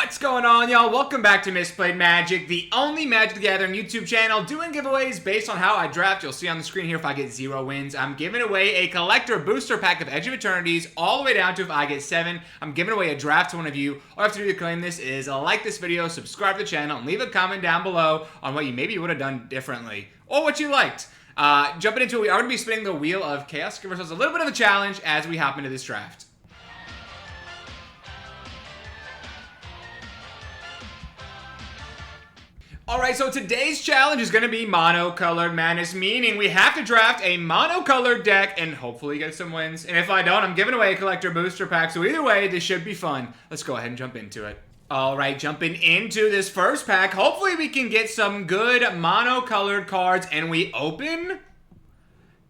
What's going on, y'all? Welcome back to Misplayed Magic, the only Magic the Gathering YouTube channel doing giveaways based on how I draft. You'll see on the screen here if I get 0 wins. I'm giving away a collector booster pack of Edge of Eternities all the way down to if I get 7. I'm giving away a draft to one of you. All you have to do to claim this is like this video, subscribe to the channel, and leave a comment down below on what you maybe would have done differently or what you liked. Jumping into it, we are going to be spinning the Wheel of Chaos. Give ourselves a little bit of a challenge as we hop into this draft. Alright, so today's challenge is going to be mono-colored madness, meaning we have to draft a mono-colored deck and hopefully get some wins. And if I don't, I'm giving away a collector booster pack, so either way, this should be fun. Let's go ahead and jump into it. Alright, jumping into this first pack, hopefully we can get some good mono-colored cards, and we open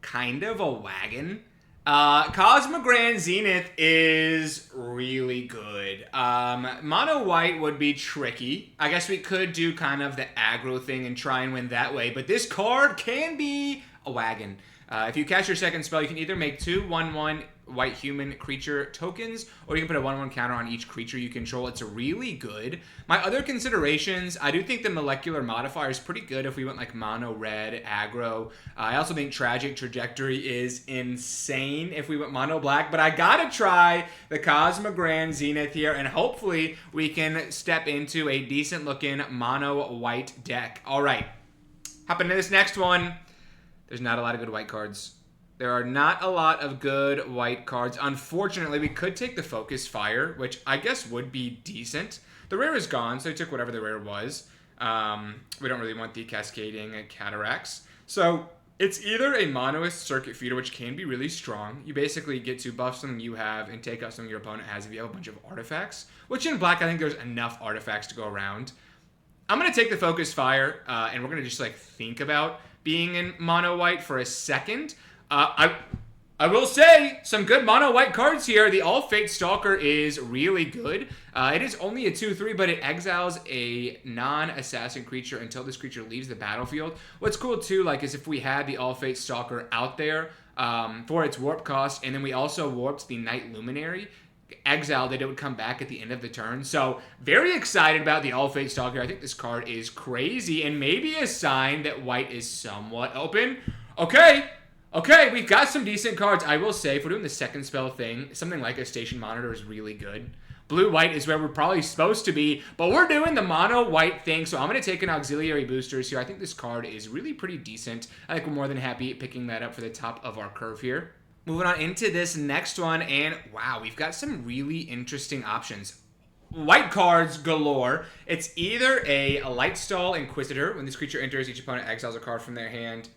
kind of a wagon. Cosmic Grand Zenith is really good. Mono white would be tricky. I guess we could do kind of the aggro thing and try and win that way, but this card can be a wagon. If you cast your second spell, you can either make 2 1/1 white human creature tokens, or you can put a 1/1 counter on each creature you control. It's really good. My other considerations, I do think the molecular modifier is pretty good if we went like mono red, aggro. I also think Tragic Trajectory is insane if we went mono black, but I gotta try the Cosmic Grand Zenith here, and hopefully we can step into a decent looking mono white deck. All right, hopping into this next one. There's not a lot of good white cards. There are not a lot of good white cards. Unfortunately, we could take the Focus Fire, which I guess would be decent. The rare is gone, so I took whatever the rare was. We don't really want the Cascading Cataracts. So it's either a Monoist Circuit Feeder, which can be really strong. You basically get to buff something you have and take out something your opponent has if you have a bunch of artifacts, which in black, I think there's enough artifacts to go around. I'm going to take the Focus Fire, and we're going to just like think about being in mono white for a second. I will say some good mono white cards here. The All Fate Stalker is really good. It is only a 2/3, but it exiles a non-assassin creature until this creature leaves the battlefield. What's cool too, like, is if we had the All Fate Stalker out there for its warp cost, and then we also warped the Night Luminary, exiled it would come back at the end of the turn. So very excited about the All Fate Stalker. I think this card is crazy and maybe a sign that white is somewhat open. Okay, we've got some decent cards. I will say, if we're doing the second spell thing, something like a Station Monitor is really good. Blue-white is where we're probably supposed to be, but we're doing the mono-white thing, so I'm going to take an Auxiliary Boosters here. I think this card is really pretty decent. I think we're more than happy picking that up for the top of our curve here. Moving on into this next one, and wow, we've got some really interesting options. White cards galore. It's either a Lightstall Inquisitor. When this creature enters, each opponent exiles a card from their hand.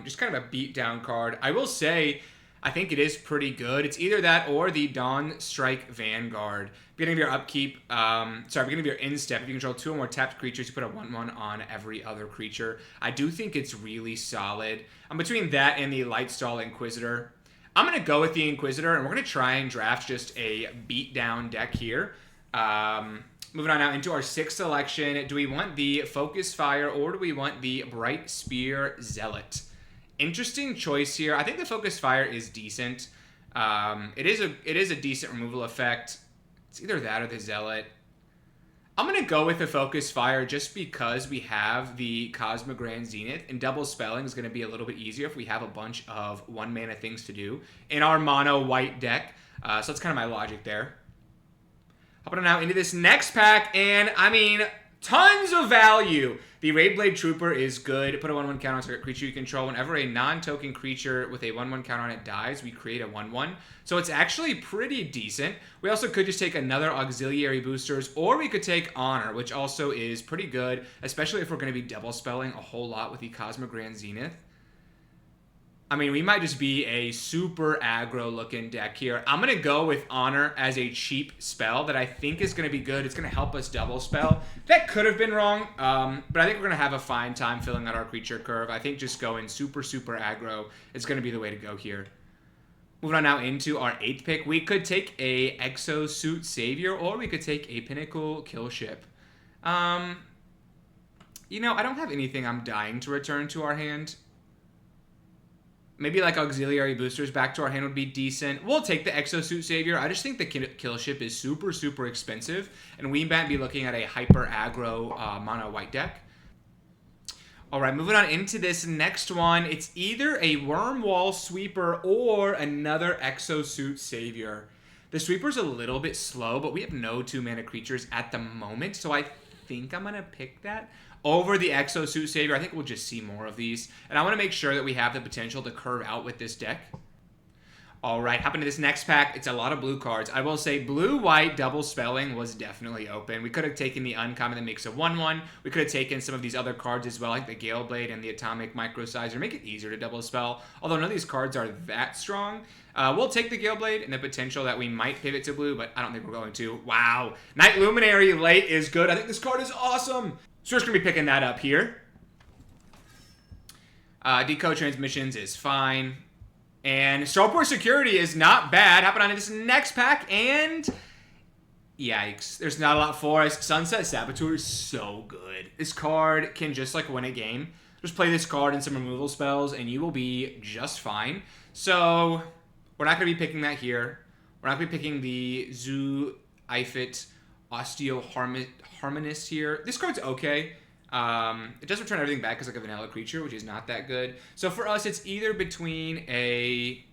Just kind of a beat-down card. I will say, I think it is pretty good. It's either that or the Dawn Strike Vanguard. Beginning of your upkeep, beginning of your instep, if you control 2 or more tapped creatures, you put a 1/1 on every other creature. I do think it's really solid. I'm between that and the Lightstall Inquisitor. I'm going to go with the Inquisitor, and we're going to try and draft just a beat-down deck here. Moving on now into our 6th selection. Do we want the Focus Fire or do we want the Bright Spear Zealot? Interesting choice here. I think the Focus Fire is decent. It is a decent removal effect. It's either that or the Zealot. I'm going to go with the Focus Fire just because we have the Cosmic Grand Zenith, and double spelling is going to be a little bit easier if we have a bunch of 1-mana things to do in our mono white deck. So that's kind of my logic there. Hopping on now into this next pack, and I mean, tons of value. The Raidblade Trooper is good. Put a 1/1 counter on target creature you control. Whenever a non-token creature with a 1/1 counter on it dies, we create a 1/1. So it's actually pretty decent. We also could just take another Auxiliary Boosters, or we could take Honor, which also is pretty good, especially if we're going to be double spelling a whole lot with the Cosmic Grand Zenith. I mean, we might just be a super aggro-looking deck here. I'm going to go with Honor as a cheap spell that I think is going to be good. It's going to help us double spell. That could have been wrong, but I think we're going to have a fine time filling out our creature curve. I think just going super, super aggro is going to be the way to go here. Moving on now into our 8th pick. We could take a Exosuit Savior, or we could take a Pinnacle Killship. You know, I don't have anything I'm dying to return to our hand. Maybe like auxiliary boosters back to our hand would be decent. We'll take the Exosuit Savior. I just think the kill ship is super, super expensive. And we might be looking at a hyper aggro mono white deck. Alright, moving on into this next one. It's either a Wormwall Sweeper or another Exosuit Savior. The Sweeper's a little bit slow, but we have no 2-mana creatures at the moment. So I think I'm going to pick that over the Exosuit Savior. I think we'll just see more of these. And I want to make sure that we have the potential to curve out with this deck. Alright, hop into this next pack. It's a lot of blue cards. I will say blue-white double spelling was definitely open. We could have taken the uncommon that makes a 1/1. We could have taken some of these other cards as well, like the Gale Blade and the Atomic Microsizer. Make it easier to double spell. Although none of these cards are that strong. We'll take the Gale Blade and the potential that we might pivot to blue, but I don't think we're going to. Wow. Night Luminary late is good. I think this card is awesome. So we're just going to be picking that up here. Decode Transmissions is fine. And Starport Security is not bad. Hopping on to this next pack, and yikes. There's not a lot for us. Sunset Saboteur is so good. This card can just like win a game. Just play this card and some removal spells, and you will be just fine. So we're not going to be picking that here. We're not going to be picking the Zoo Ifit Osteo Harmonist here. This card's okay. It does return everything back as like a vanilla creature, which is not that good. So for us, it's either between a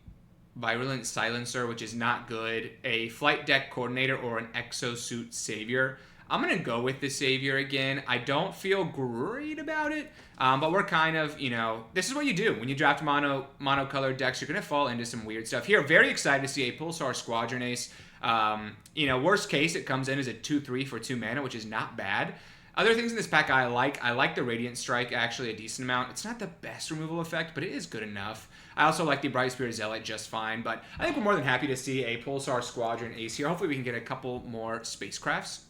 Virulent Silencer, which is not good, a Flight Deck Coordinator, or an Exosuit Savior. I'm going to go with the Savior again. I don't feel great about it, but we're kind of, you know, this is what you do. When you draft monocolored decks, you're going to fall into some weird stuff. Here, very excited to see a Pulsar Squadron Ace. You know, worst case, it comes in as a 2/3 for 2 mana, which is not bad. Other things in this pack I like the Radiant Strike actually a decent amount. It's not the best removal effect, but it is good enough. I also like the Bright Spirit Zealot just fine, but I think we're more than happy to see a Pulsar Squadron Ace here. Hopefully we can get a couple more spacecrafts.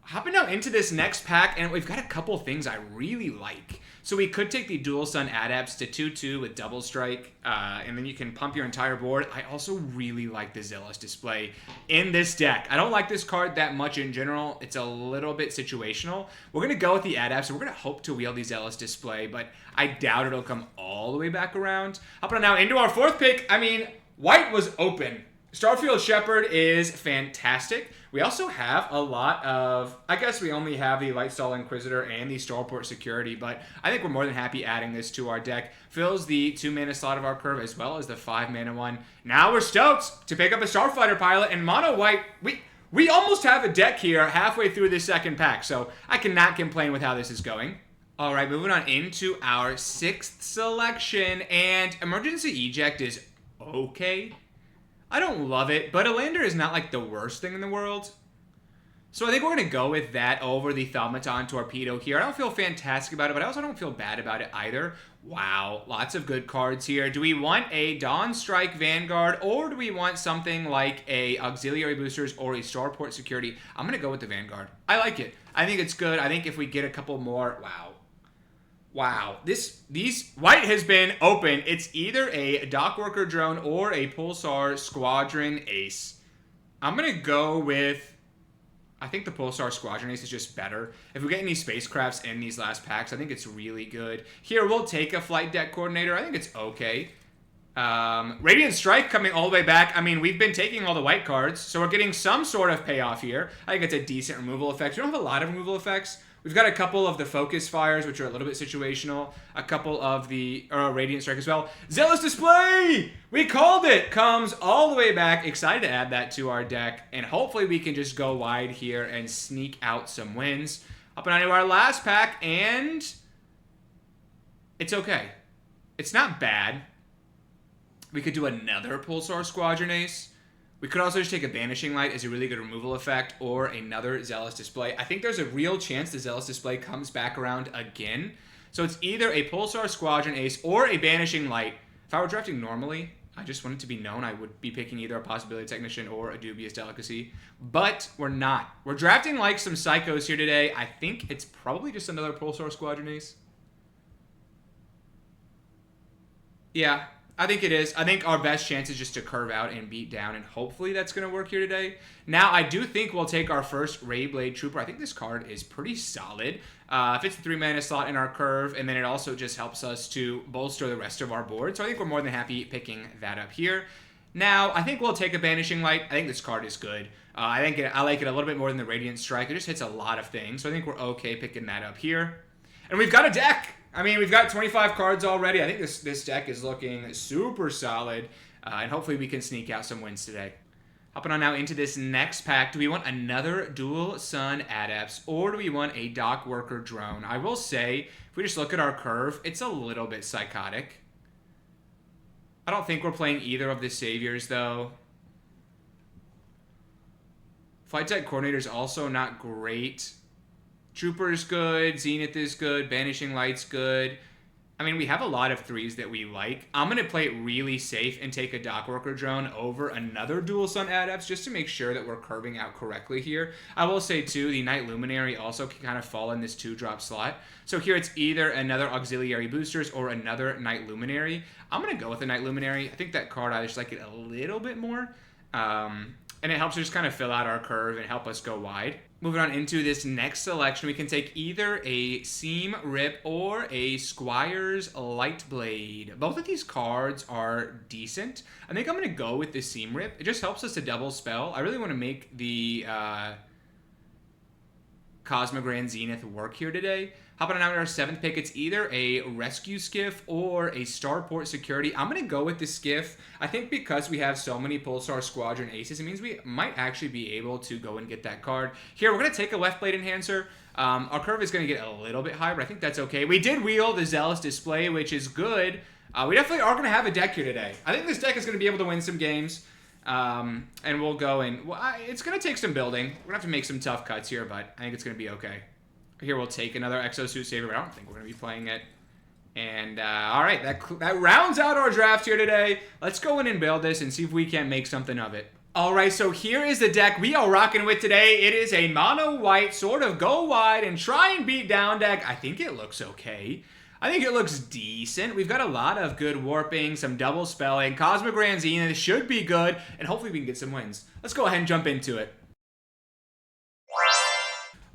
Hopping now into this next pack, and we've got a couple things I really like. So we could take the Dual Sun Adepts to 2/2 with Double Strike, and then you can pump your entire board. I also really like the Zealous Display in this deck. I don't like this card that much in general. It's a little bit situational. We're going to go with the Adepts, and we're going to hope to wield the Zealous Display, but I doubt it'll come all the way back around. Hopping on now into our fourth pick. I mean, white was open. Starfield Shepherd is fantastic. We also have a lot of, I guess we only have the Lightstall Inquisitor and the Starport Security, but I think we're more than happy adding this to our deck. Fills the 2-mana slot of our curve as well as the 5-mana one. Now we're stoked to pick up a Starfighter Pilot, and mono white, we almost have a deck here halfway through this second pack, so I cannot complain with how this is going. All right, moving on into our 6th selection, and Emergency Eject is okay. I don't love it, but Elander is not like the worst thing in the world. So I think we're going to go with that over the Thaumaton Torpedo here. I don't feel fantastic about it, but I also don't feel bad about it either. Wow, lots of good cards here. Do we want a Dawn Strike Vanguard, or do we want something like a Auxiliary Boosters or a Starport Security? I'm going to go with the Vanguard. I like it. I think it's good. I think if we get a couple more... Wow, these white has been open. It's either a Dockworker Drone or a Pulsar Squadron Ace. I'm going to go with, I think the Pulsar Squadron Ace is just better. If we get any spacecrafts in these last packs, I think it's really good. Here, we'll take a Flight Deck Coordinator. I think it's okay. Radiant Strike coming all the way back. I mean, we've been taking all the white cards, so we're getting some sort of payoff here. I think it's a decent removal effect. We don't have a lot of removal effects. We've got a couple of the Focus Fires, which are a little bit situational. A couple of the Radiant Strike as well. Zealous Display! We called it! Comes all the way back. Excited to add that to our deck. And hopefully we can just go wide here and sneak out some wins. Up and on to our last pack, and it's okay. It's not bad. We could do another Pulsar Squadron Ace. We could also just take a Banishing Light as a really good removal effect, or another Zealous Display. I think there's a real chance the Zealous Display comes back around again. So it's either a Pulsar Squadron Ace or a Banishing Light. If I were drafting normally, I just want it to be known I would be picking either a Possibility Technician or a Dubious Delicacy. But we're not. We're drafting like some Psychos here today. I think it's probably just another Pulsar Squadron Ace. Yeah. I think it is. I think our best chance is just to curve out and beat down, and hopefully that's going to work here today. Now, I do think we'll take our first Rayblade Trooper. I think this card is pretty solid. Fits the 3-mana slot in our curve, and then it also just helps us to bolster the rest of our board. So I think we're more than happy picking that up here. Now, I think we'll take a Banishing Light. I think this card is good. I like it a little bit more than the Radiant Strike. It just hits a lot of things, so I think we're okay picking that up here. And we've got a deck! I mean, we've got 25 cards already. I think this deck is looking super solid, and hopefully we can sneak out some wins today. Hopping on now into this next pack. Do we want another Dual Sun Adepts, or do we want a Dock Worker Drone? I will say, if we just look at our curve, it's a little bit psychotic. I don't think we're playing either of the Saviors, though. Flight Deck Coordinator's also not great. Trooper's good, Zenith is good, Banishing Light's good. I mean, we have a lot of 3s that we like. I'm going to play it really safe and take a Dock Worker Drone over another Dual Sun Adepts just to make sure that we're curving out correctly here. I will say, too, the Night Luminary also can kind of fall in this 2-drop slot. So here it's either another Auxiliary Boosters or another Night Luminary. I'm going to go with the Night Luminary. I think that card, I just like it a little bit more. And it helps us just kind of fill out our curve and help us go wide. Moving on into this next selection, we can take either a Seam Rip or a Squire's Lightblade. Both of these cards are decent. I think I'm going to go with the Seam Rip. It just helps us to double spell. I really want to make the Cosmogran Zenith work here today. Hopping on out to our 7th pick, it's either a Rescue Skiff or a Starport Security. I'm going to go with the Skiff. I think because we have so many Pulsar Squadron Aces, it means we might actually be able to go and get that card. Here, we're going to take a Left Blade Enhancer. Our curve is going to get a little bit high, but I think that's okay. We did wheel the Zealous Display, which is good. We definitely are going to have a deck here today. I think this deck is going to be able to win some games. And we'll go and... Well, it's going to take some building. We're going to have to make some tough cuts here, but I think it's going to be okay. Here we'll take another Exosuit Saver, but I don't think we're going to be playing it. And, alright, that rounds out our draft here today. Let's go in and build this and see if we can make something of it. Alright, so here is the deck we are rocking with today. It is a mono-white, sort of go wide and try and beat down deck. I think it looks okay. I think it looks decent. We've got a lot of good warping, some double spelling. Cosmogran Zenith should be good, and hopefully we can get some wins. Let's go ahead and jump into it.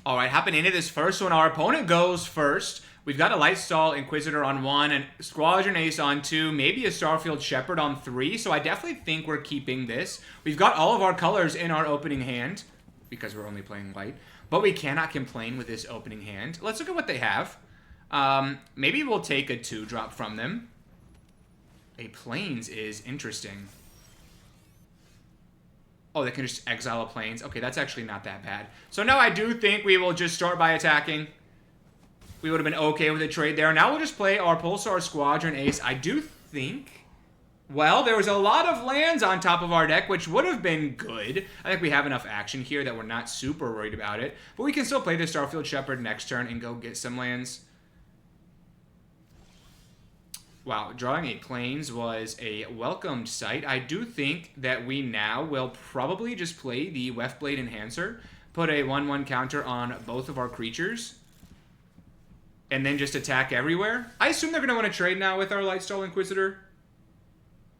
Alright, hopping into this first one, our opponent goes first. We've got a Lightstall Inquisitor on 1, and Squadron Ace on 2, maybe a Starfield Shepherd on 3, so I definitely think we're keeping this. We've got all of our colors in our opening hand, because we're only playing white, but we cannot complain with this opening hand. Let's look at what they have. Maybe we'll take a 2-drop from them. A Plains is interesting. Oh, they can just exile a Plains. Okay, that's actually not that bad. So no, I do think we will just start by attacking. We would have been okay with a trade there. Now we'll just play our Pulsar Squadron Ace. I do think... Well, there was a lot of lands on top of our deck, which would have been good. I think we have enough action here that we're not super worried about it. But we can still play the Starfield Shepherd next turn and go get some lands. Wow, drawing a Plains was a welcomed sight. I do think that we now will probably just play the Weftblade Enhancer, put a 1/1 counter on both of our creatures, and then just attack everywhere. I assume they're going to want to trade now with our Lightstall Inquisitor.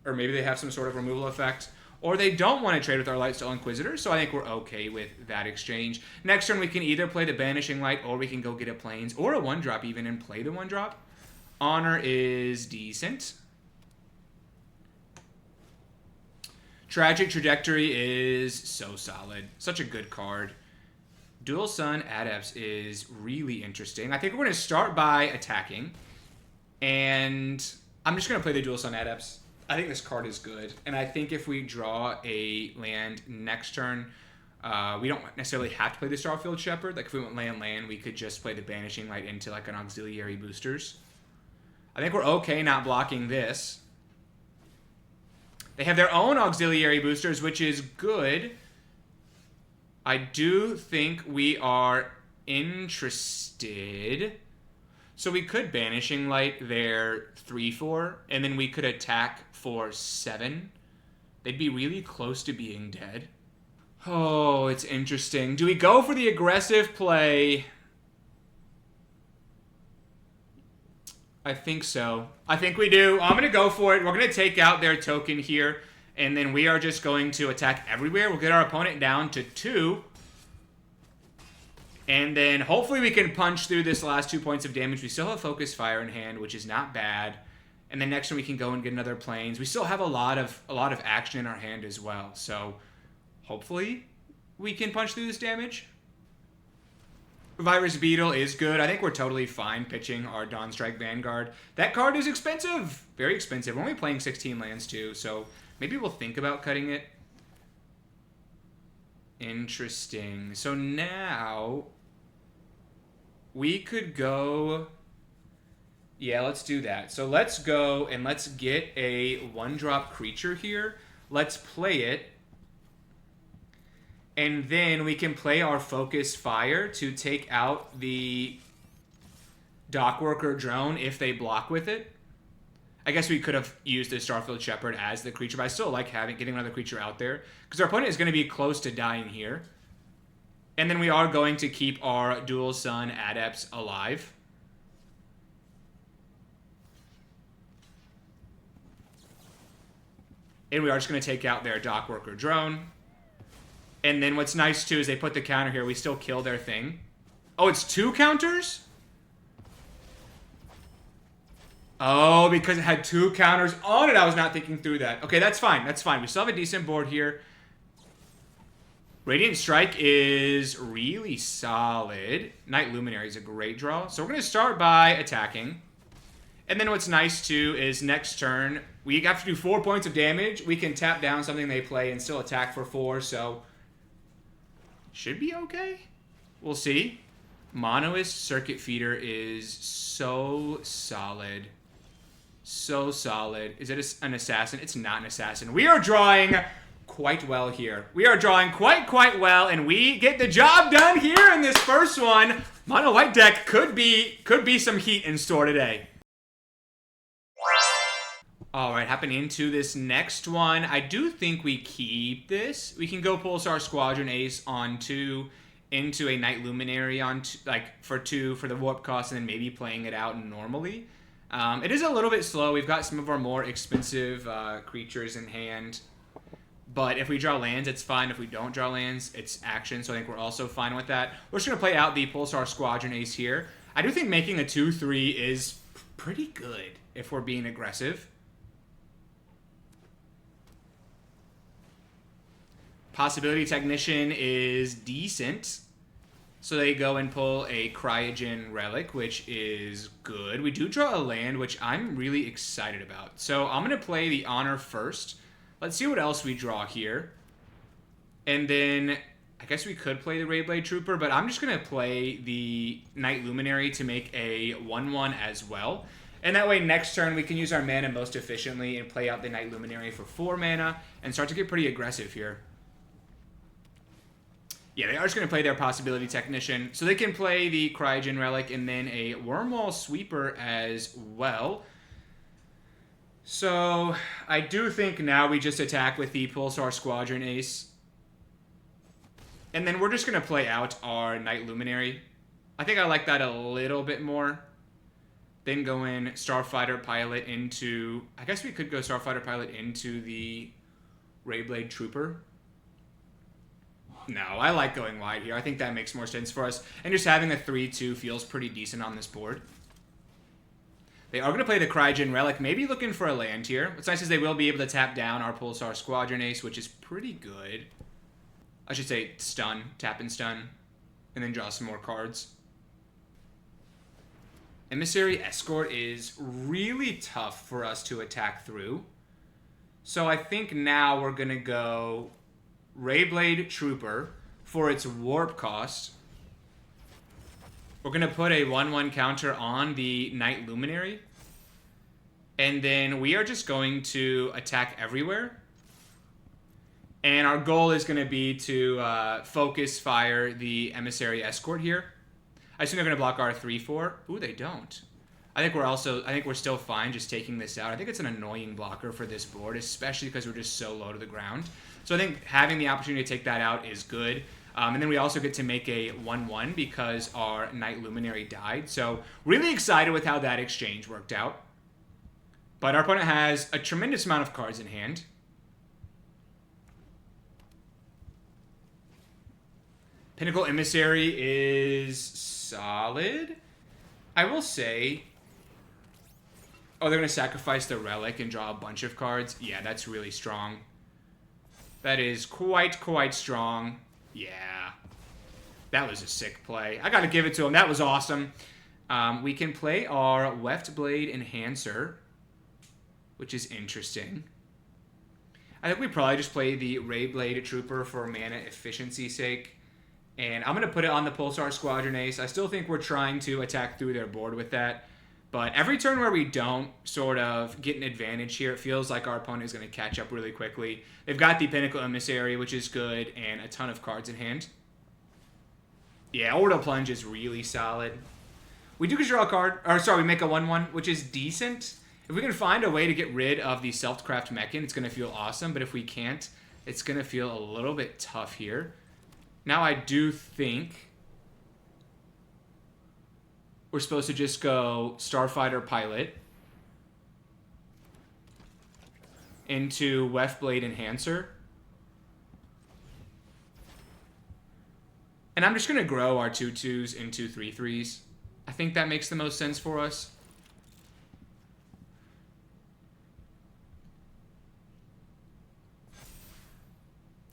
Or maybe they have some sort of removal effect. Or they don't want to trade with our Lightstall Inquisitor, so I think we're okay with that exchange. Next turn, we can either play the Banishing Light, or we can go get a Plains, or a 1-drop even, and play the 1-drop. Honor is decent. Tragic Trajectory is so solid. Such a good card. Dual Sun Adepts is really interesting. I think we're going to start by attacking. And I'm just going to play the Dual Sun Adepts. I think this card is good. And I think if we draw a land next turn, we don't necessarily have to play the Starfield Shepherd. Like if we went land, we could just play the Banishing Light into like an Auxiliary Boosters. I think we're okay not blocking this. They have their own Auxiliary Boosters, which is good. I do think we are interested. So we could Banishing Light their 3/4, and then we could attack for 7. They'd be really close to being dead. Oh, it's interesting. Do we go for the aggressive play? I think so. I think we do. I'm going to go for it. We're going to take out their token here, and then we are just going to attack everywhere. We'll get our opponent down to 2. And then hopefully we can punch through this last 2 points of damage. We still have Focus Fire in hand, which is not bad. And then next turn we can go and get another Plains. We still have a lot of action in our hand as well. So hopefully we can punch through this damage. Virus Beetle is good. I think we're totally fine pitching our Dawn Strike Vanguard. That card is expensive. Very expensive. We're only playing 16 lands too, so maybe we'll think about cutting it. Interesting. So now we could go... Yeah, let's do that. So let's go and let's get a 1-drop creature here. Let's play it. And then we can play our Focus Fire to take out the Dockworker Drone if they block with it. I guess we could have used the Starfield Shepherd as the creature, but I still like getting another creature out there. Because our opponent is going to be close to dying here. And then we are going to keep our Dual Sun Adepts alive. And we are just going to take out their Dockworker Drone. And then what's nice, too, is they put the counter here. We still kill their thing. Oh, it's 2 counters? Oh, because it had 2 counters on it. I was not thinking through that. Okay, that's fine. That's fine. We still have a decent board here. Radiant Strike is really solid. Night Luminary is a great draw. So we're going to start by attacking. And then what's nice, too, is next turn, we have to do 4 points of damage. We can tap down something they play and still attack for 4, so... should be okay. We'll see. Monoist Circuit Feeder is so solid. So solid. Is it an assassin? It's not an assassin. We are drawing quite well here. We are drawing quite well, and we get the job done here in this first one. Mono White deck could be some heat in store today. Alright, hopping into this next one. I do think we keep this. We can go Pulsar Squadron Ace on 2 into a Night Luminary on for 2 for the warp cost, and then maybe playing it out normally. It is a little bit slow. We've got some of our more expensive creatures in hand. But if we draw lands, it's fine. If we don't draw lands, it's action. So I think we're also fine with that. We're just going to play out the Pulsar Squadron Ace here. I do think making a 2-3 is pretty good if we're being aggressive. Possibility Technician is decent. So they go and pull a Cryogen Relic, which is good. We do draw a land, which I'm really excited about. So I'm going to play the Honor first. Let's see what else we draw here. And then I guess we could play the Rayblade Trooper, but I'm just going to play the Night Luminary to make a 1-1 as well. And that way next turn we can use our mana most efficiently and play out the Night Luminary for 4 mana and start to get pretty aggressive here. Yeah, they are just going to play their Possibility Technician. So they can play the Cryogen Relic and then a Wormwall Sweeper as well. So I do think now we just attack with the Pulsar Squadron Ace. And then we're just going to play out our Night Luminary. I think I like that a little bit more. Then go in Starfighter Pilot into... I guess we could go Starfighter Pilot into the Rayblade Trooper. No, I like going wide here. I think that makes more sense for us. And just having a 3-2 feels pretty decent on this board. They are going to play the Cryogen Relic, maybe looking for a land here. What's nice is they will be able to tap down our Pulsar Squadron Ace, which is pretty good. I should say stun, tap and stun, and then draw some more cards. Emissary Escort is really tough for us to attack through. So I think now we're going to go Rayblade Trooper for its warp cost. We're going to put a 1-1 counter on the Night Luminary. And then we are just going to attack everywhere. And our goal is going to be to focus fire the Emissary Escort here. I assume they're going to block our 3-4. Ooh, they don't. I think we're still fine just taking this out. I think it's an annoying blocker for this board, especially because we're just so low to the ground. So I think having the opportunity to take that out is good. And then we also get to make a 1/1 because our Knight Luminary died. So really excited with how that exchange worked out. But our opponent has a tremendous amount of cards in hand. Pinnacle Emissary is solid. I will say... Oh, they're going to sacrifice the Relic and draw a bunch of cards. Yeah, that's really strong. That is quite strong. Yeah. That was a sick play. I got to give it to him. That was awesome. We can play our Weft Blade Enhancer, which is interesting. I think we probably just play the Ray Blade Trooper for mana efficiency's sake. And I'm going to put it on the Pulsar Squadron Ace. I still think we're trying to attack through their board with that. But every turn where we don't sort of get an advantage here, it feels like our opponent is going to catch up really quickly. They've got the Pinnacle Emissary, which is good, and a ton of cards in hand. Yeah, Orbital Plunge is really solid. We do draw a card, or sorry, we make a 1/1, which is decent. If we can find a way to get rid of the Self-Craft Mechan, it's going to feel awesome. But if we can't, it's going to feel a little bit tough here. Now I do think we're supposed to just go Starfighter Pilot into Weft Blade Enhancer. And I'm just going to grow our 2/2s into 3/3s. I think that makes the most sense for us.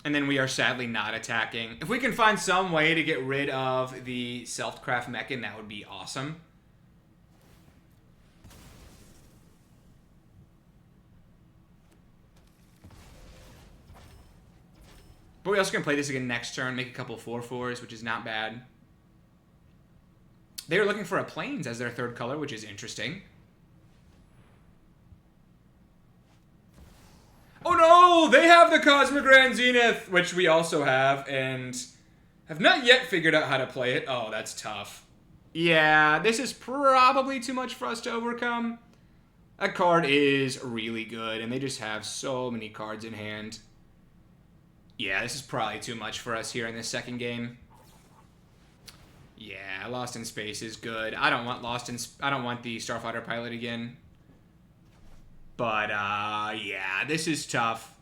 And then we are sadly not attacking. If we can find some way to get rid of the Self-Craft Mechan, that would be awesome. But we also can play this again next turn, make a couple 4/4s, which is not bad. They are looking for a Plains as their third color, which is interesting. Oh no! They have the Cosmic Grand Zenith, which we also have, and have not yet figured out how to play it. Oh, that's tough. Yeah, this is probably too much for us to overcome. That card is really good, and they just have so many cards in hand. Yeah, this is probably too much for us here in this second game. Yeah, Lost in Space is good. I don't want the Starfighter Pilot again. But, yeah, this is tough.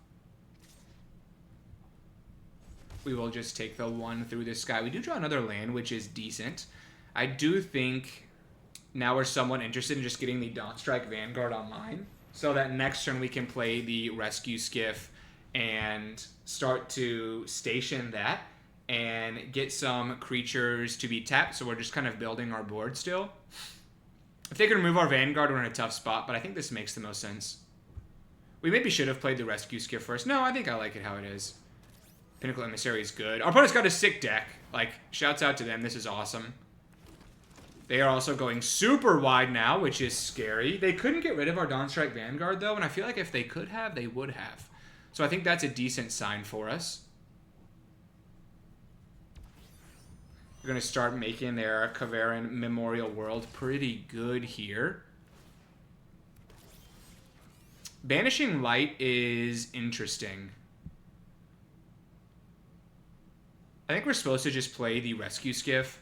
We will just take the 1 through the sky. We do draw another land, which is decent. I do think now we're somewhat interested in just getting the Dawnstrike Vanguard online, so that next turn we can play the Rescue Skiff and start to station that and get some creatures to be tapped, so we're just kind of building our board still. If they can remove our Vanguard, we're in a tough spot, but I think this makes the most sense. We maybe should have played the Rescue Skiff first. No, I think I like it how it is. Pinnacle Emissary is good. Our opponent's got a sick deck. Like, shouts out to them. This is awesome. They are also going super wide now, which is scary. They couldn't get rid of our Dawnstrike Vanguard, though, and I feel like if they could have, they would have. So I think that's a decent sign for us. We're going to start making their Kavaran Memorial World pretty good here. Banishing Light is interesting. I think we're supposed to just play the Rescue Skiff.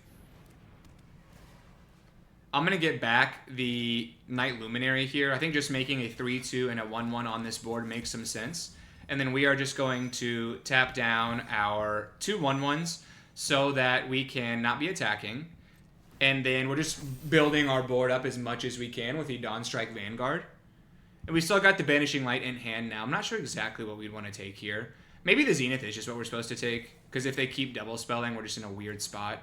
I'm going to get back the Knight Luminary here. I think just making a 3/2 and a 1/1 on this board makes some sense. And then we are just going to tap down our 2 1/1s so that we can not be attacking. And then we're just building our board up as much as we can with the Dawnstrike Vanguard. And we still got the Banishing Light in hand now. I'm not sure exactly what we'd want to take here. Maybe the Zenith is just what we're supposed to take, because if they keep double spelling, we're just in a weird spot.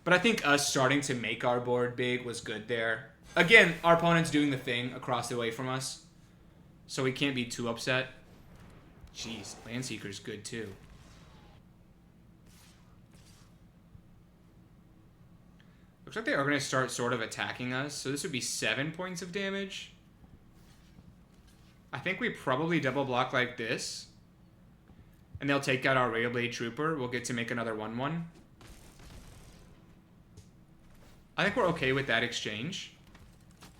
But I think us starting to make our board big was good there. Again, our opponent's doing the thing across the way from us, so we can't be too upset. Jeez, Landseeker's good too. Looks like they are going to start sort of attacking us, so this would be 7 points of damage. I think we probably double block like this, and they'll take out our Railblade Trooper. We'll get to make another 1/1. I think we're okay with that exchange.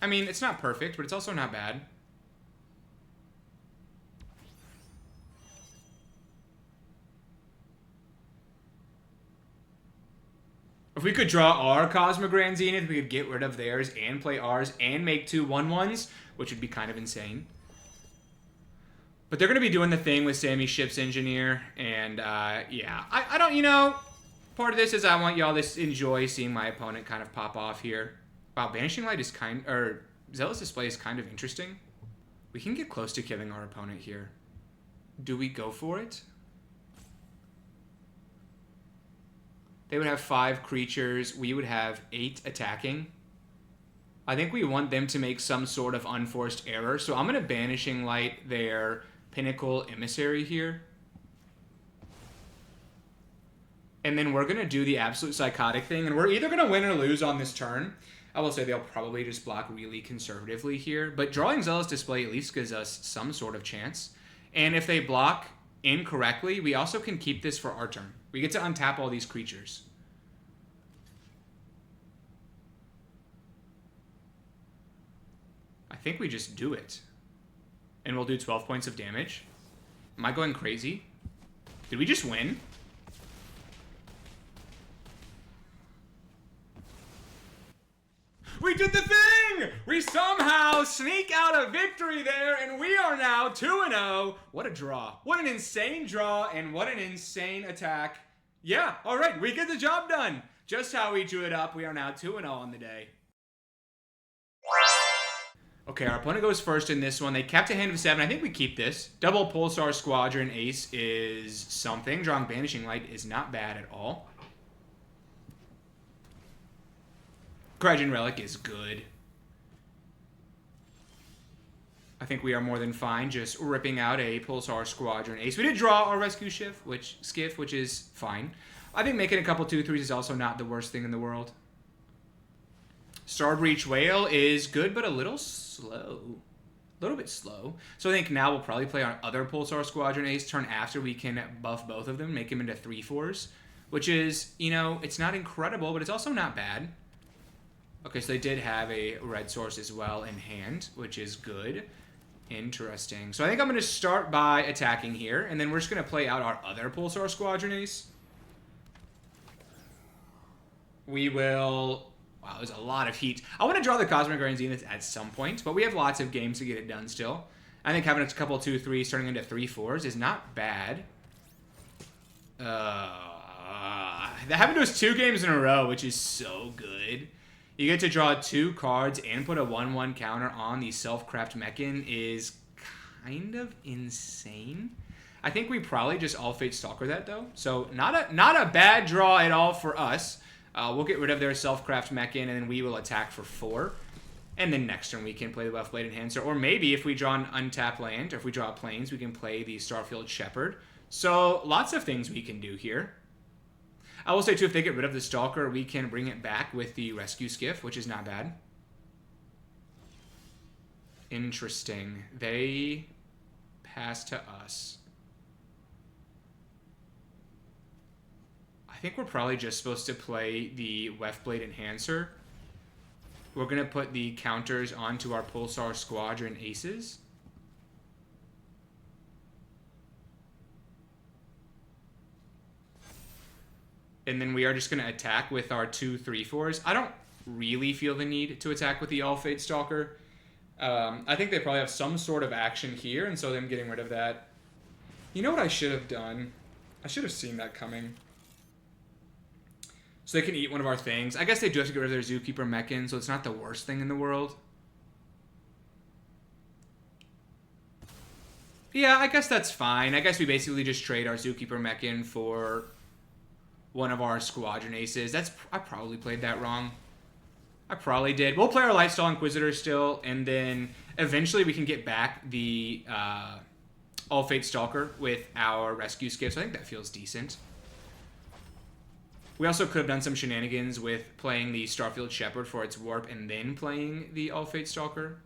I mean, it's not perfect, but it's also not bad. If we could draw our Cosmogran Zenith, we could get rid of theirs and play ours and make 2 1/1s, which would be kind of insane. But they're going to be doing the thing with Sammy's Ship's Engineer, and yeah. I don't, you know, part of this is I want y'all to enjoy seeing my opponent kind of pop off here. Wow, Banishing Light is or Zealous Display is kind of interesting. We can get close to killing our opponent here. Do we go for it? They would have 5 creatures. We would have 8 attacking. I think we want them to make some sort of unforced error. So I'm going to Banishing Light their Pinnacle Emissary here. And then we're going to do the absolute psychotic thing. And we're either going to win or lose on this turn. I will say they'll probably just block really conservatively here. But drawing Zealous Display at least gives us some sort of chance. And if they block incorrectly, we also can keep this for our turn. We get to untap all these creatures. I think we just do it. And we'll do 12 points of damage. Am I going crazy? Did we just win? We did the thing! We somehow sneak out a victory there, and we are now 2-0. What a draw. What an insane draw, and what an insane attack. Yeah, all right, we get the job done. Just how we drew it up, we are now 2-0 on the day. Okay, our opponent goes first in this one. They kept a hand of 7. I think we keep this. Double Pulsar Squadron Ace is something. Drawing Banishing Light is not bad at all. Cryogenic Relic is good. I think we are more than fine just ripping out a Pulsar Squadron Ace. We did draw our Rescue Skiff, which is fine. I think making a couple 2/3s is also not the worst thing in the world. Starbreach Whale is good, but a little slow. A little bit slow. So I think now we'll probably play our other Pulsar Squadron Ace turn after we can buff both of them, make him into 3/4s, which is, you know, it's not incredible, but it's also not bad. Okay, so they did have a red source as well in hand, which is good. Interesting. So I think I'm going to start by attacking here, and then we're just going to play out our other Pulsar Squadron Ace. We will... Wow, there's a lot of heat. I want to draw the Cosmic Grand Zenith at some point, but we have lots of games to get it done still. I think having a couple 2/3s turning into 3/4s is not bad. That happened to us 2 games in a row, which is so good. You get to draw 2 cards and put a 1/1 counter on the Self-Craft Mechan is kind of insane. I think we probably just all Fate Stalker that, though. So not a bad draw at all for us. We'll get rid of their Self-Craft Mechan, and then we will attack for 4. And then next turn we can play the Wealthblade Enhancer. Or maybe if we draw an untapped land, or if we draw planes, we can play the Starfield Shepherd. So lots of things we can do here. I will say, too, if they get rid of the Stalker, we can bring it back with the Rescue Skiff, which is not bad. Interesting. They pass to us. I think we're probably just supposed to play the Wealthblade Enhancer. We're going to put the counters onto our Pulsar Squadron Aces. And then we are just going to attack with our 2 3/4s. I don't really feel the need to attack with the All-Fate Stalker. I think they probably have some sort of action here, and so them getting rid of that. You know what I should have done? I should have seen that coming. So they can eat one of our things. I guess they do have to get rid of their Zookeeper Mechan, so it's not the worst thing in the world. Yeah, I guess that's fine. I guess we basically just trade our Zookeeper Mechan for one of our Squadron Aces. I probably played that wrong. I probably did. We'll play our Lifestyle Inquisitor still, and then eventually we can get back the All-Fate Stalker with our Rescue Skiff, so I think that feels decent. We also could have done some shenanigans with playing the Starfield Shepherd for its warp and then playing the All-Fate Stalker.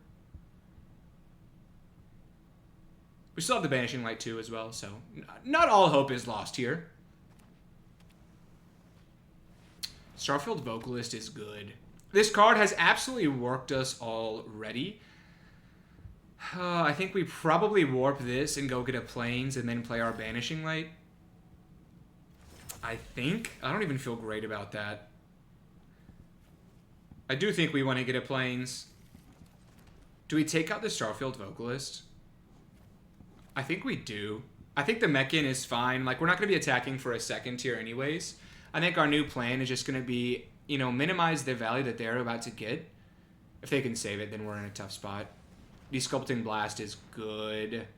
We still have the Banishing Light too as well, so not all hope is lost here. Starfield Vocalist is good. This card has absolutely worked us already. I think we probably warp this and go get a Plains and then play our Banishing Light. I think. I don't even feel great about that. I do think we want to get a Plains. Do we take out the Starfield Vocalist? I think we do. I think the Mechan is fine. Like, we're not going to be attacking for a second tier anyways. I think our new plan is just going to be, you know, minimize the value that they're about to get. If they can save it, then we're in a tough spot. Desculpting Blast is good.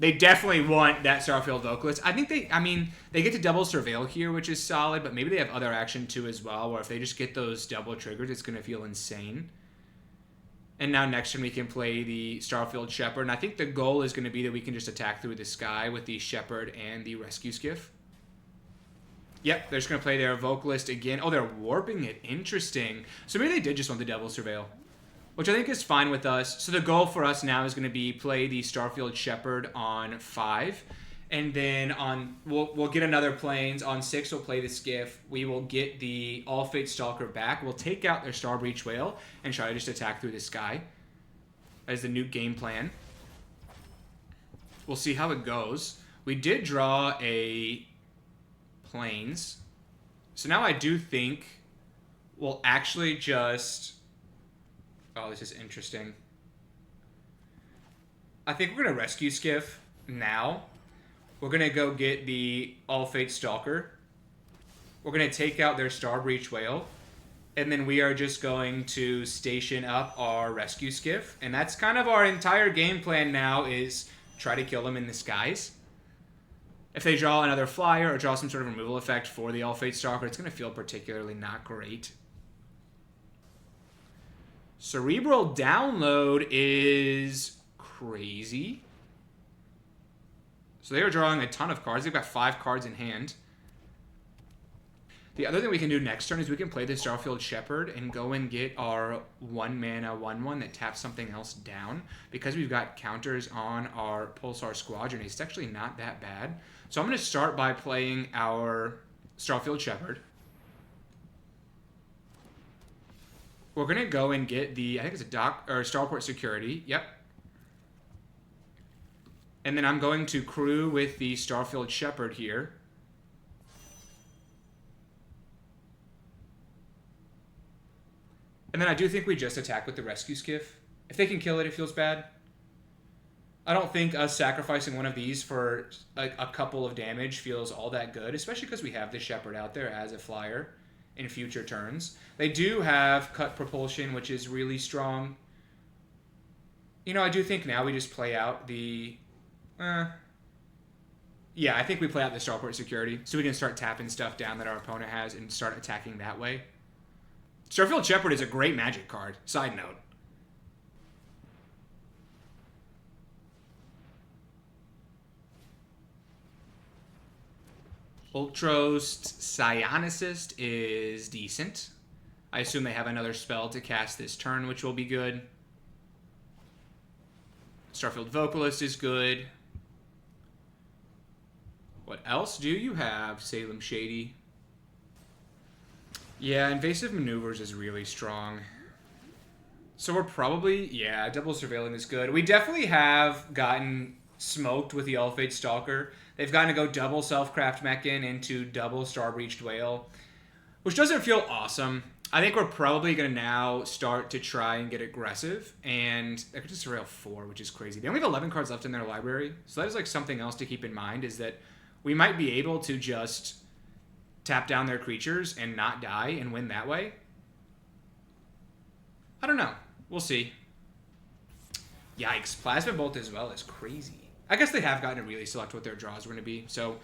They definitely want that Starfield Vocalist. I think they get to double Surveil here, which is solid, but maybe they have other action too as well, where if they just get those double triggers, it's going to feel insane. And now next turn we can play the Starfield Shepherd, and I think the goal is going to be that we can just attack through the sky with the Shepherd and the Rescue Skiff. Yep, they're just going to play their Vocalist again. Oh, they're warping it. Interesting. So maybe they did just want the double Surveil, which I think is fine with us. So the goal for us now is going to be play the Starfield Shepherd on 5. And then on we'll get another Plains. On 6, we'll play the Skiff. We will get the All Fate Stalker back. We'll take out their Starbreach Whale and try to just attack through the sky. That is the new game plan. We'll see how it goes. We did draw a Plains. So now I do think we'll actually just... Oh, this is interesting. I think we're going to Rescue Skiff now. We're going to go get the All Fate Stalker. We're going to take out their Starbreach Whale. And then we are just going to station up our Rescue Skiff. And that's kind of our entire game plan now, is try to kill them in the skies. If they draw another flyer or draw some sort of removal effect for the All Fate Stalker, it's going to feel particularly not great. Cerebral Download is crazy. So they are drawing a ton of cards. They've got 5 cards in hand. The other thing we can do next turn is we can play the Starfield Shepherd and go and get our 1-mana 1/1 that taps something else down. Because we've got counters on our Pulsar Squadron, it's actually not that bad. So I'm going to start by playing our Starfield Shepherd. We're going to go and get the, I think it's a Starport Security. Yep. And then I'm going to crew with the Starfield Shepherd here. And then I do think we just attack with the Rescue Skiff. If they can kill it, it feels bad. I don't think us sacrificing one of these for a couple of damage feels all that good, especially because we have the Shepherd out there as a flyer in future turns. They do have Cut Propulsion, which is really strong. You know, I do think now we just play out the... Yeah, I think we play out the Starport Security, so we can start tapping stuff down that our opponent has and start attacking that way. Starfield Shepherd is a great Magic card. Side note. Ultrost Psionicist is decent. I assume they have another spell to cast this turn, which will be good. Starfield Vocalist is good. What else do you have, Salem Shady? Yeah, Invasive Maneuvers is really strong. So we're probably... Yeah, Double Surveilling is good. We definitely have gotten smoked with the All Fate Stalker. They've gotten to go double Self-Craft Mechan into double Starbreached Whale, which doesn't feel awesome. I think we're probably going to now start to try and get aggressive, and they could just Surveil 4, which is crazy. They only have 11 cards left in their library, so that is like something else to keep in mind, is that we might be able to just tap down their creatures and not die and win that way. I don't know. We'll see. Yikes. Plasma Bolt as well is crazy. I guess they have gotten to really select what their draws are going to be, so,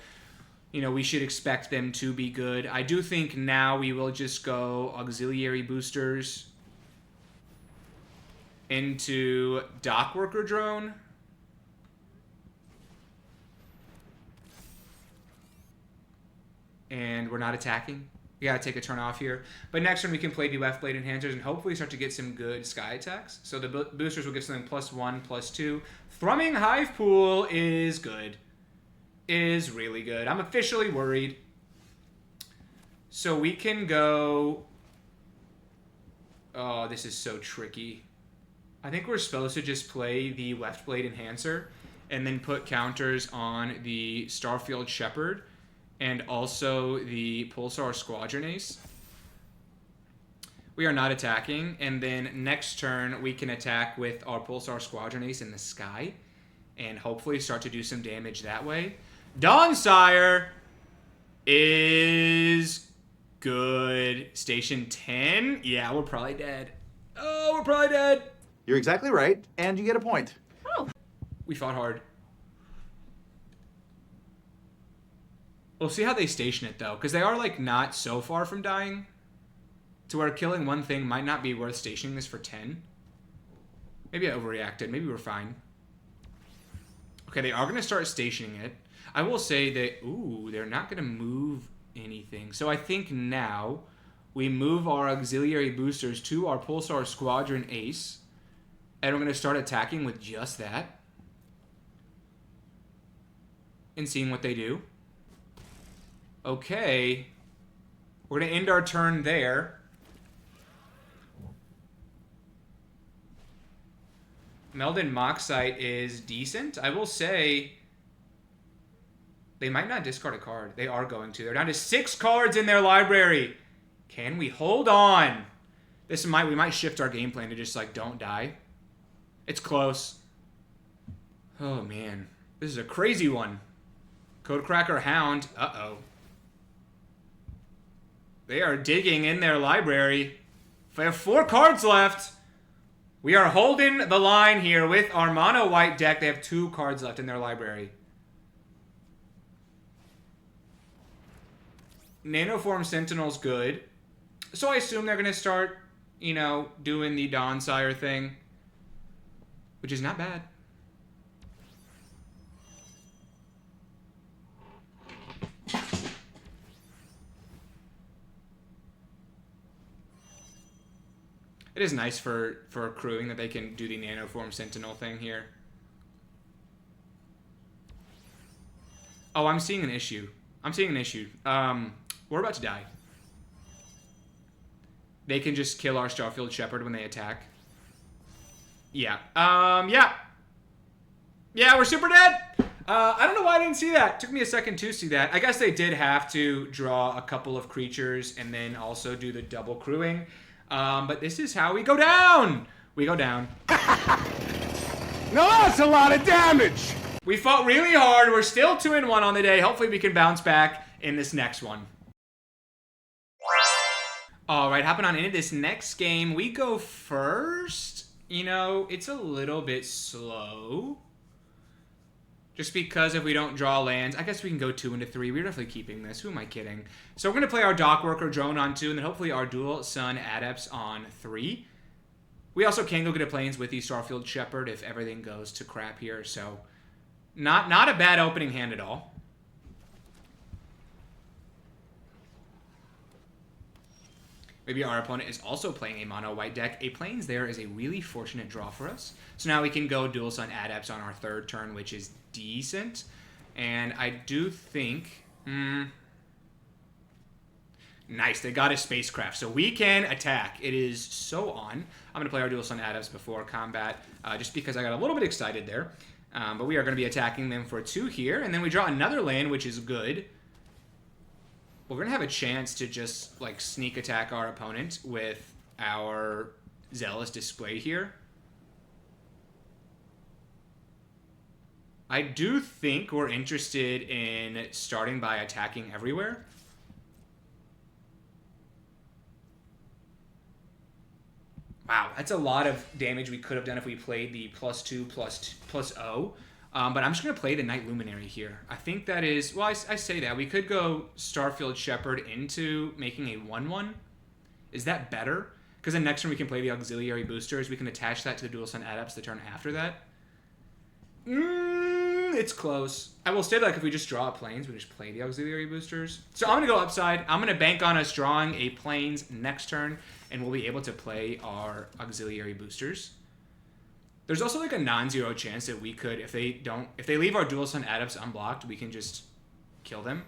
you know, we should expect them to be good. I do think now we will just go Auxiliary Boosters into Dockworker Drone. And we're not attacking. We gotta take a turn off here. But next turn we can play the Left Blade Enhancers and hopefully start to get some good sky attacks. So the boosters will give something +1, +2. Thrumming Hive Pool is good. Is really good. I'm officially worried. So we can go... Oh, this is so tricky. I think we're supposed to just play the Left Blade Enhancer and then put counters on the Starfield Shepherd and also the Pulsar Squadron Ace. We are not attacking. And then next turn, we can attack with our Pulsar Squadron Ace in the sky. And hopefully start to do some damage that way. Dawnsire is good. Station 10? Yeah, we're probably dead. Oh, we're probably dead. You're exactly right, and you get a point. Oh. We fought hard. We'll see how they station it, though, because they are, like, not so far from dying to where killing one thing might not be worth stationing this for 10. Maybe I overreacted. Maybe we're fine. Okay, they are going to start stationing it. I will say that, ooh, they're not going to move anything. So I think now we move our auxiliary boosters to our Pulsar Squadron Ace, and we're going to start attacking with just that and seeing what they do. Okay. We're going to end our turn there. Meldon Moxite is decent. I will say they might not discard a card. They are going to. They're down to 6 cards in their library. Can we hold on? We might shift our game plan to just, like, don't die. It's close. Oh, man. This is a crazy one. Codecracker Hound. Uh-oh. They are digging in their library. They have 4 cards left. We are holding the line here with our mono white deck. They have 2 cards left in their library. Nanoform Sentinel's good. So I assume they're going to start, you know, doing the Dawnsire thing. Which is not bad. It is nice for crewing that they can do the Nanoform Sentinel thing here. Oh, I'm seeing an issue. We're about to die. They can just kill our Starfield Shepherd when they attack. Yeah. Yeah, we're super dead! I don't know why I didn't see that. Took me a second to see that. I guess they did have to draw a couple of creatures and then also do the double crewing. But this is how we go down! We go down. Now that's a lot of damage! We fought really hard. We're still 2-1 on the day. Hopefully we can bounce back in this next one. Alright, hopping on into this next game. We go first. You know, it's a little bit slow. Just because if we don't draw lands, I guess we can go 2 into 3. We're definitely keeping this. Who am I kidding? So we're going to play our Dock Worker Drone on 2, and then hopefully our Dual Sun Adepts on 3. We also can go get a Plains with the Starfield Shepherd if everything goes to crap here. So not a bad opening hand at all. Maybe our opponent is also playing a mono white deck. A Plains there is a really fortunate draw for us. So now we can go Dual Sun Adepts on our 3rd turn, which is decent. And I do think... Nice, they got a spacecraft. So we can attack. It is so on. I'm going to play our Dual Sun Adepts before combat, just because I got a little bit excited there. But we are going to be attacking them for 2 here. And then we draw another land, which is good. We're going to have a chance to just, like, sneak attack our opponent with our Zealous Display here. I do think we're interested in starting by attacking everywhere. Wow, that's a lot of damage we could have done if we played the +2/+0. But I'm just going to play the Night Luminary here. I think that is... Well, I say that. We could go Starfield Shepherd into making a 1/1. Is that better? Because then next turn we can play the Auxiliary Boosters. We can attach that to the Dual Sun Adepts the turn after that. It's close. I will say that, like, if we just draw a Plains, we just play the Auxiliary Boosters. So I'm going to go upside. I'm going to bank on us drawing a Plains next turn, and we'll be able to play our Auxiliary Boosters. There's also, like, a non-zero chance that we could, if they leave our Dual Sun Adepts unblocked, we can just kill them.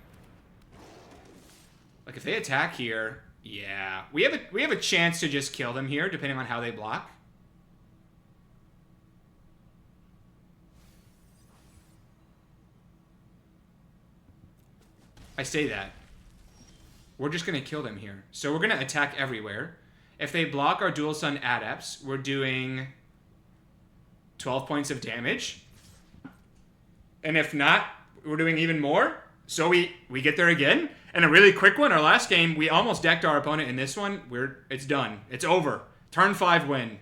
Like, if they attack here, yeah. We have a chance to just kill them here, depending on how they block. I say that. We're just going to kill them here. So we're going to attack everywhere. If they block our Dual Sun Adepts, we're doing 12 points of damage. And if not, we're doing even more. So we get there again. And a really quick one, our last game, we almost decked our opponent. In this one, it's done. It's over. Turn 5 win.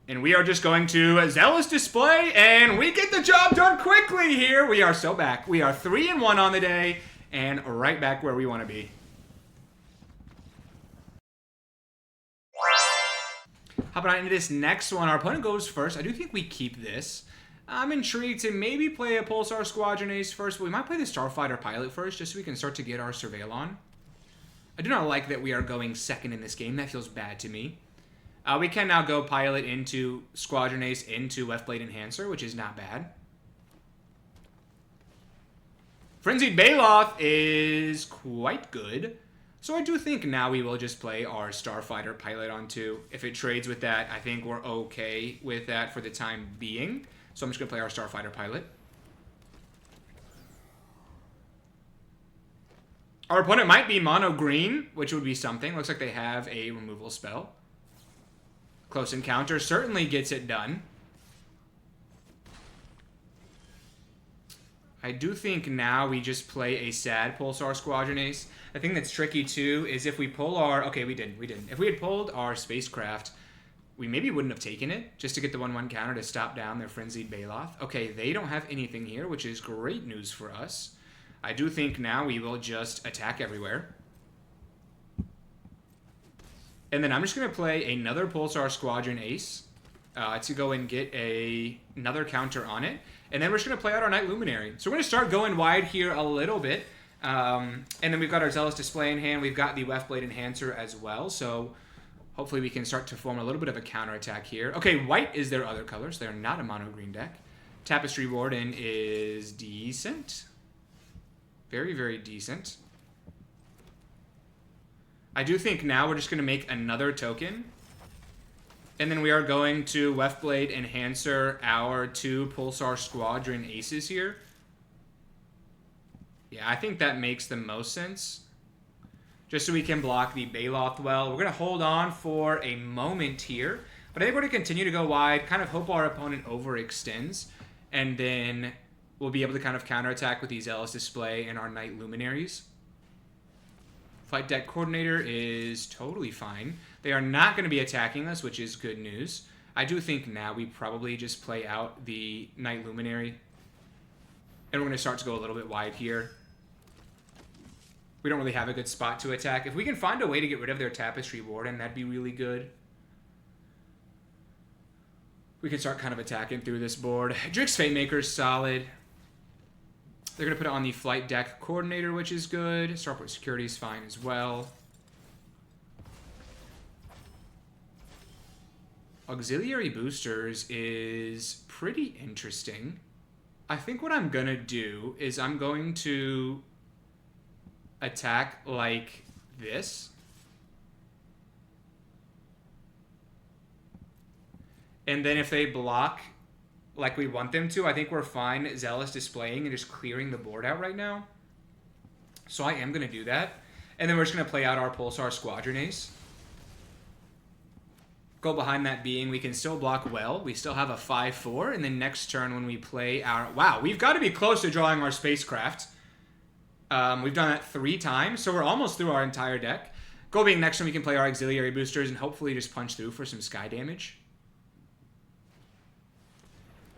And we are just going to Zealous Display, and we get the job done quickly here. We are so back. We are 3-1 on the day, and right back where we want to be. Hopping on into this next one, our opponent goes first. I do think we keep this. I'm intrigued to maybe play a Pulsar Squadron Ace first, but we might play the Starfighter Pilot first, just so we can start to get our Surveil on. I do not like that we are going second in this game. That feels bad to me. We can now go Pilot into Squadron Ace into Left Blade Enhancer, which is not bad. Frenzied Baloth is quite good. So I do think now we will just play our Starfighter Pilot on 2. If it trades with that, I think we're okay with that for the time being. So I'm just going to play our Starfighter Pilot. Our opponent might be mono green, which would be something. Looks like they have a removal spell. Close Encounter certainly gets it done. I do think now we just play a sad Pulsar Squadron Ace. The thing that's tricky too is if we pull our... Okay, we didn't. If we had pulled our Spacecraft, we maybe wouldn't have taken it just to get the 1/1 counter to stop down their Frenzied Baloth. Okay, they don't have anything here, which is great news for us. I do think now we will just attack everywhere. And then I'm just going to play another Pulsar Squadron Ace to go and get another counter on it. And then we're just going to play out our Night Luminary. So we're going to start going wide here a little bit. And then we've got our Zealous Display in hand. We've got the Left Blade Enhancer as well. So hopefully we can start to form a little bit of a counterattack here. Okay, white is their other color, so they're not a mono-green deck. Tapestry Warden is decent. Very, very decent. I do think now we're just going to make another token. And then we are going to Left Blade Enhancer our 2 Pulsar Squadron Aces here. Yeah, I think that makes the most sense. Just so we can block the Baloth well. We're going to hold on for a moment here. But I think we're going to continue to go wide, kind of hope our opponent overextends. And then we'll be able to kind of counterattack with the Zealous Display and our Night Luminaries. Flight Deck Coordinator is totally fine. They are not going to be attacking us, which is good news. I do think now we probably just play out the Night Luminary. And we're going to start to go a little bit wide here. We don't really have a good spot to attack. If we can find a way to get rid of their Tapestry Warden, that'd be really good. We can start kind of attacking through this board. Drix Fatemaker is solid. They're going to put it on the Flight Deck Coordinator, which is good. Starport Security is fine as well. Auxiliary Boosters is pretty interesting. I think what I'm going to do is I'm going to attack like this. And then if they block like we want them to, I think we're fine Zealous Displaying and just clearing the board out right now. So I am going to do that. And then we're just going to play out our Pulsar Squadron Ace. Goal behind that being we can still block well. We still have a 5/4. And then next turn when we play our... Wow, we've got to be close to drawing our Spacecraft. We've done that 3 times, so we're almost through our entire deck. Goal being next turn we can play our Auxiliary Boosters and hopefully just punch through for some sky damage.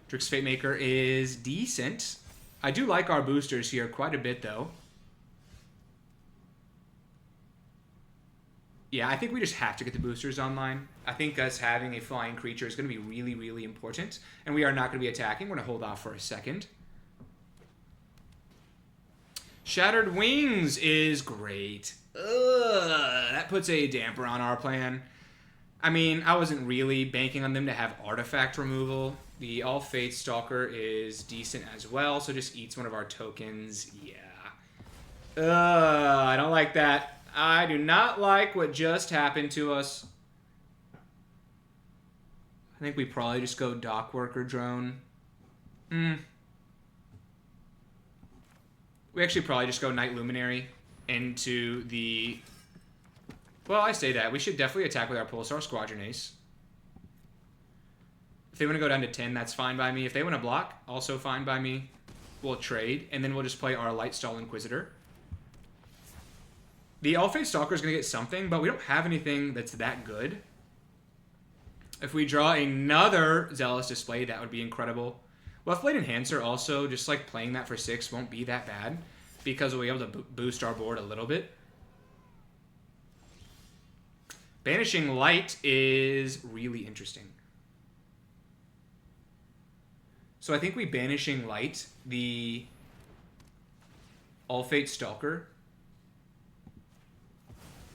Drix Fatemaker is decent. I do like our boosters here quite a bit, though. Yeah, I think we just have to get the boosters online. I think us having a flying creature is going to be really, really important. And we are not going to be attacking. We're going to hold off for a second. Shattered Wings is great. Ugh, that puts a damper on our plan. I mean, I wasn't really banking on them to have artifact removal. The All Fate Stalker is decent as well, so just eats one of our tokens. Yeah. I don't like that. I do not like what just happened to us. I think we probably just go Dock Worker Drone. We We actually probably just go Night Luminary into the... Well, I say that. We should definitely attack with our Pulsar Squadron Ace. If they want to go down to 10, that's fine by me. If they want to block, also fine by me. We'll trade, and then we'll just play our Lightstall Inquisitor. The All-Fate Stalker is going to get something, but we don't have anything that's that good. If we draw another Zealous Display, that would be incredible. Leftblade Enhancer also, just like playing that for 6 won't be that bad, because we'll be able to boost our board a little bit. Banishing Light is really interesting. So I think we Banishing Light the All-Fate Stalker.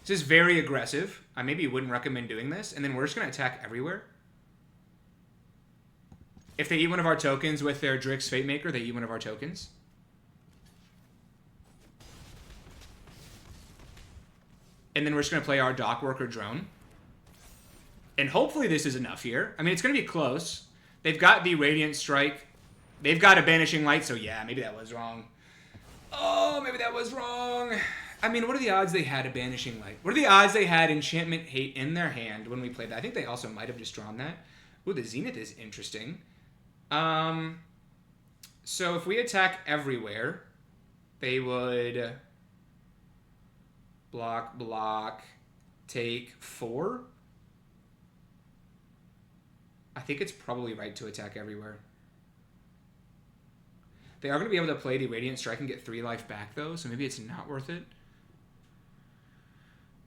This is very aggressive. I maybe wouldn't recommend doing this. And then we're just going to attack everywhere. If they eat one of our tokens with their Drix Fatemaker, they eat one of our tokens. And then we're just going to play our Dockworker Drone. And hopefully this is enough here. I mean, it's going to be close. They've got the Radiant Strike. They've got a Banishing Light, so yeah, maybe that was wrong. Oh, maybe that was wrong. I mean, what are the odds they had a Banishing Light? What are the odds they had Enchantment Hate in their hand when we played that? I think they also might have just drawn that. Ooh, the Zenith is interesting. So if we attack everywhere, they would block, take 4. I think it's probably right to attack everywhere. They are going to be able to play the Radiant Strike and get 3 life back, though, so maybe it's not worth it.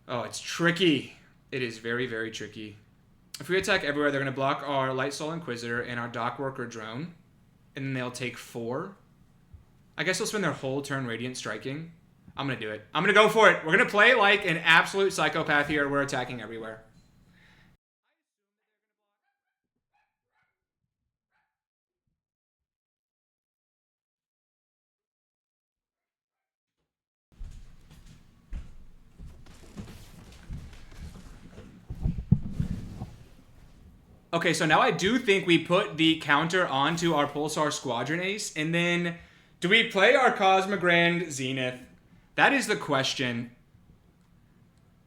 Oh, it's tricky. It is very, very tricky. If we attack everywhere, they're going to block our Lightstall Inquisitor and our Dockworker Drone, and then they'll take 4. I guess they'll spend their whole turn Radiant Striking. I'm going to do it. I'm going to go for it. We're going to play like an absolute psychopath here. We're attacking everywhere. Okay, so now I do think we put the counter onto our Pulsar Squadron Ace, and then do we play our Cosmogrand Zenith? That is the question.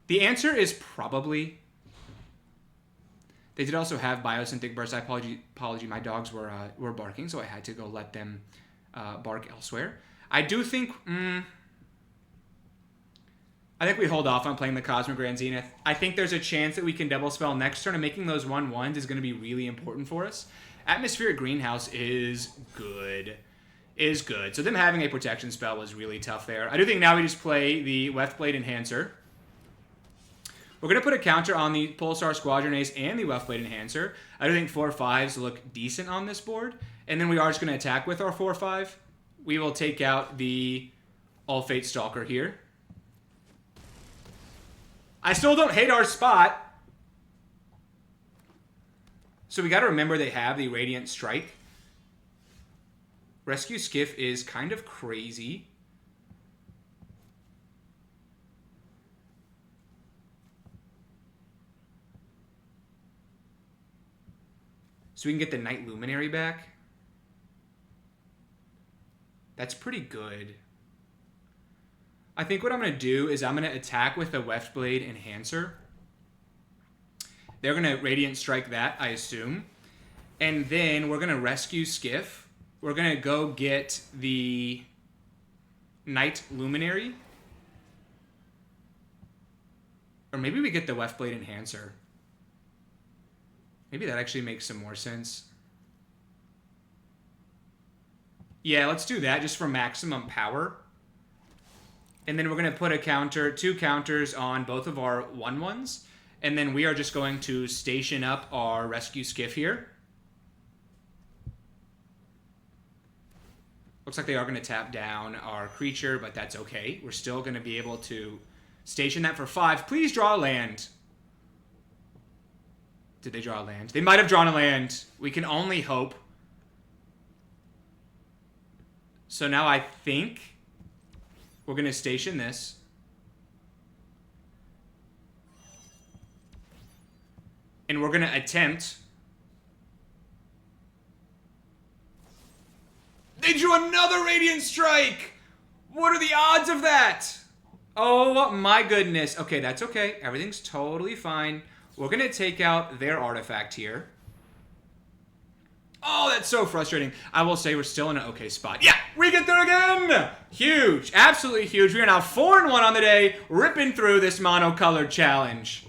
The answer is probably. They did also have Biosynthetic Burst. Apology, my dogs were barking, so I had to go let them bark elsewhere. I do think... I think we hold off on playing the Cosmogrand Zenith. I think there's a chance that we can double spell next turn, and making those 1/1s is going to be really important for us. Atmospheric Greenhouse is good. So them having a protection spell was really tough there. I do think now we just play the Leftblade Enhancer. We're going to put a counter on the Pulsar Squadron Ace and the Leftblade Enhancer. I do think 4/5s look decent on this board. And then we are just going to attack with our 4/5. We will take out the All-Fate Stalker here. I still don't hate our spot. So we got to remember they have the Radiant Strike. Rescue Skiff is kind of crazy. So we can get the Night Luminary back. That's pretty good. I think what I'm going to do is I'm going to attack with the Leftblade Enhancer. They're going to Radiant Strike that, I assume. And then we're going to Rescue Skiff. We're going to go get the Night Luminary. Or maybe we get the Leftblade Enhancer. Maybe that actually makes some more sense. Yeah, let's do that just for maximum power. And then we're going to put a counter, 2 counters on both of our 1/1s. And then we are just going to station up our Rescue Skiff here. Looks like they are going to tap down our creature, but that's okay. We're still going to be able to station that for 5. Please draw a land. Did they draw a land? They might have drawn a land. We can only hope. So now I think we're going to station this. And we're going to attempt. They drew another Radiant Strike! What are the odds of that? Oh my goodness. Okay, that's okay. Everything's totally fine. We're going to take out their artifact here. Oh, that's so frustrating. I will say we're still in an okay spot. Yeah, we get there again! Huge. Absolutely huge. We are now 4-1 on the day, ripping through this monocolored challenge.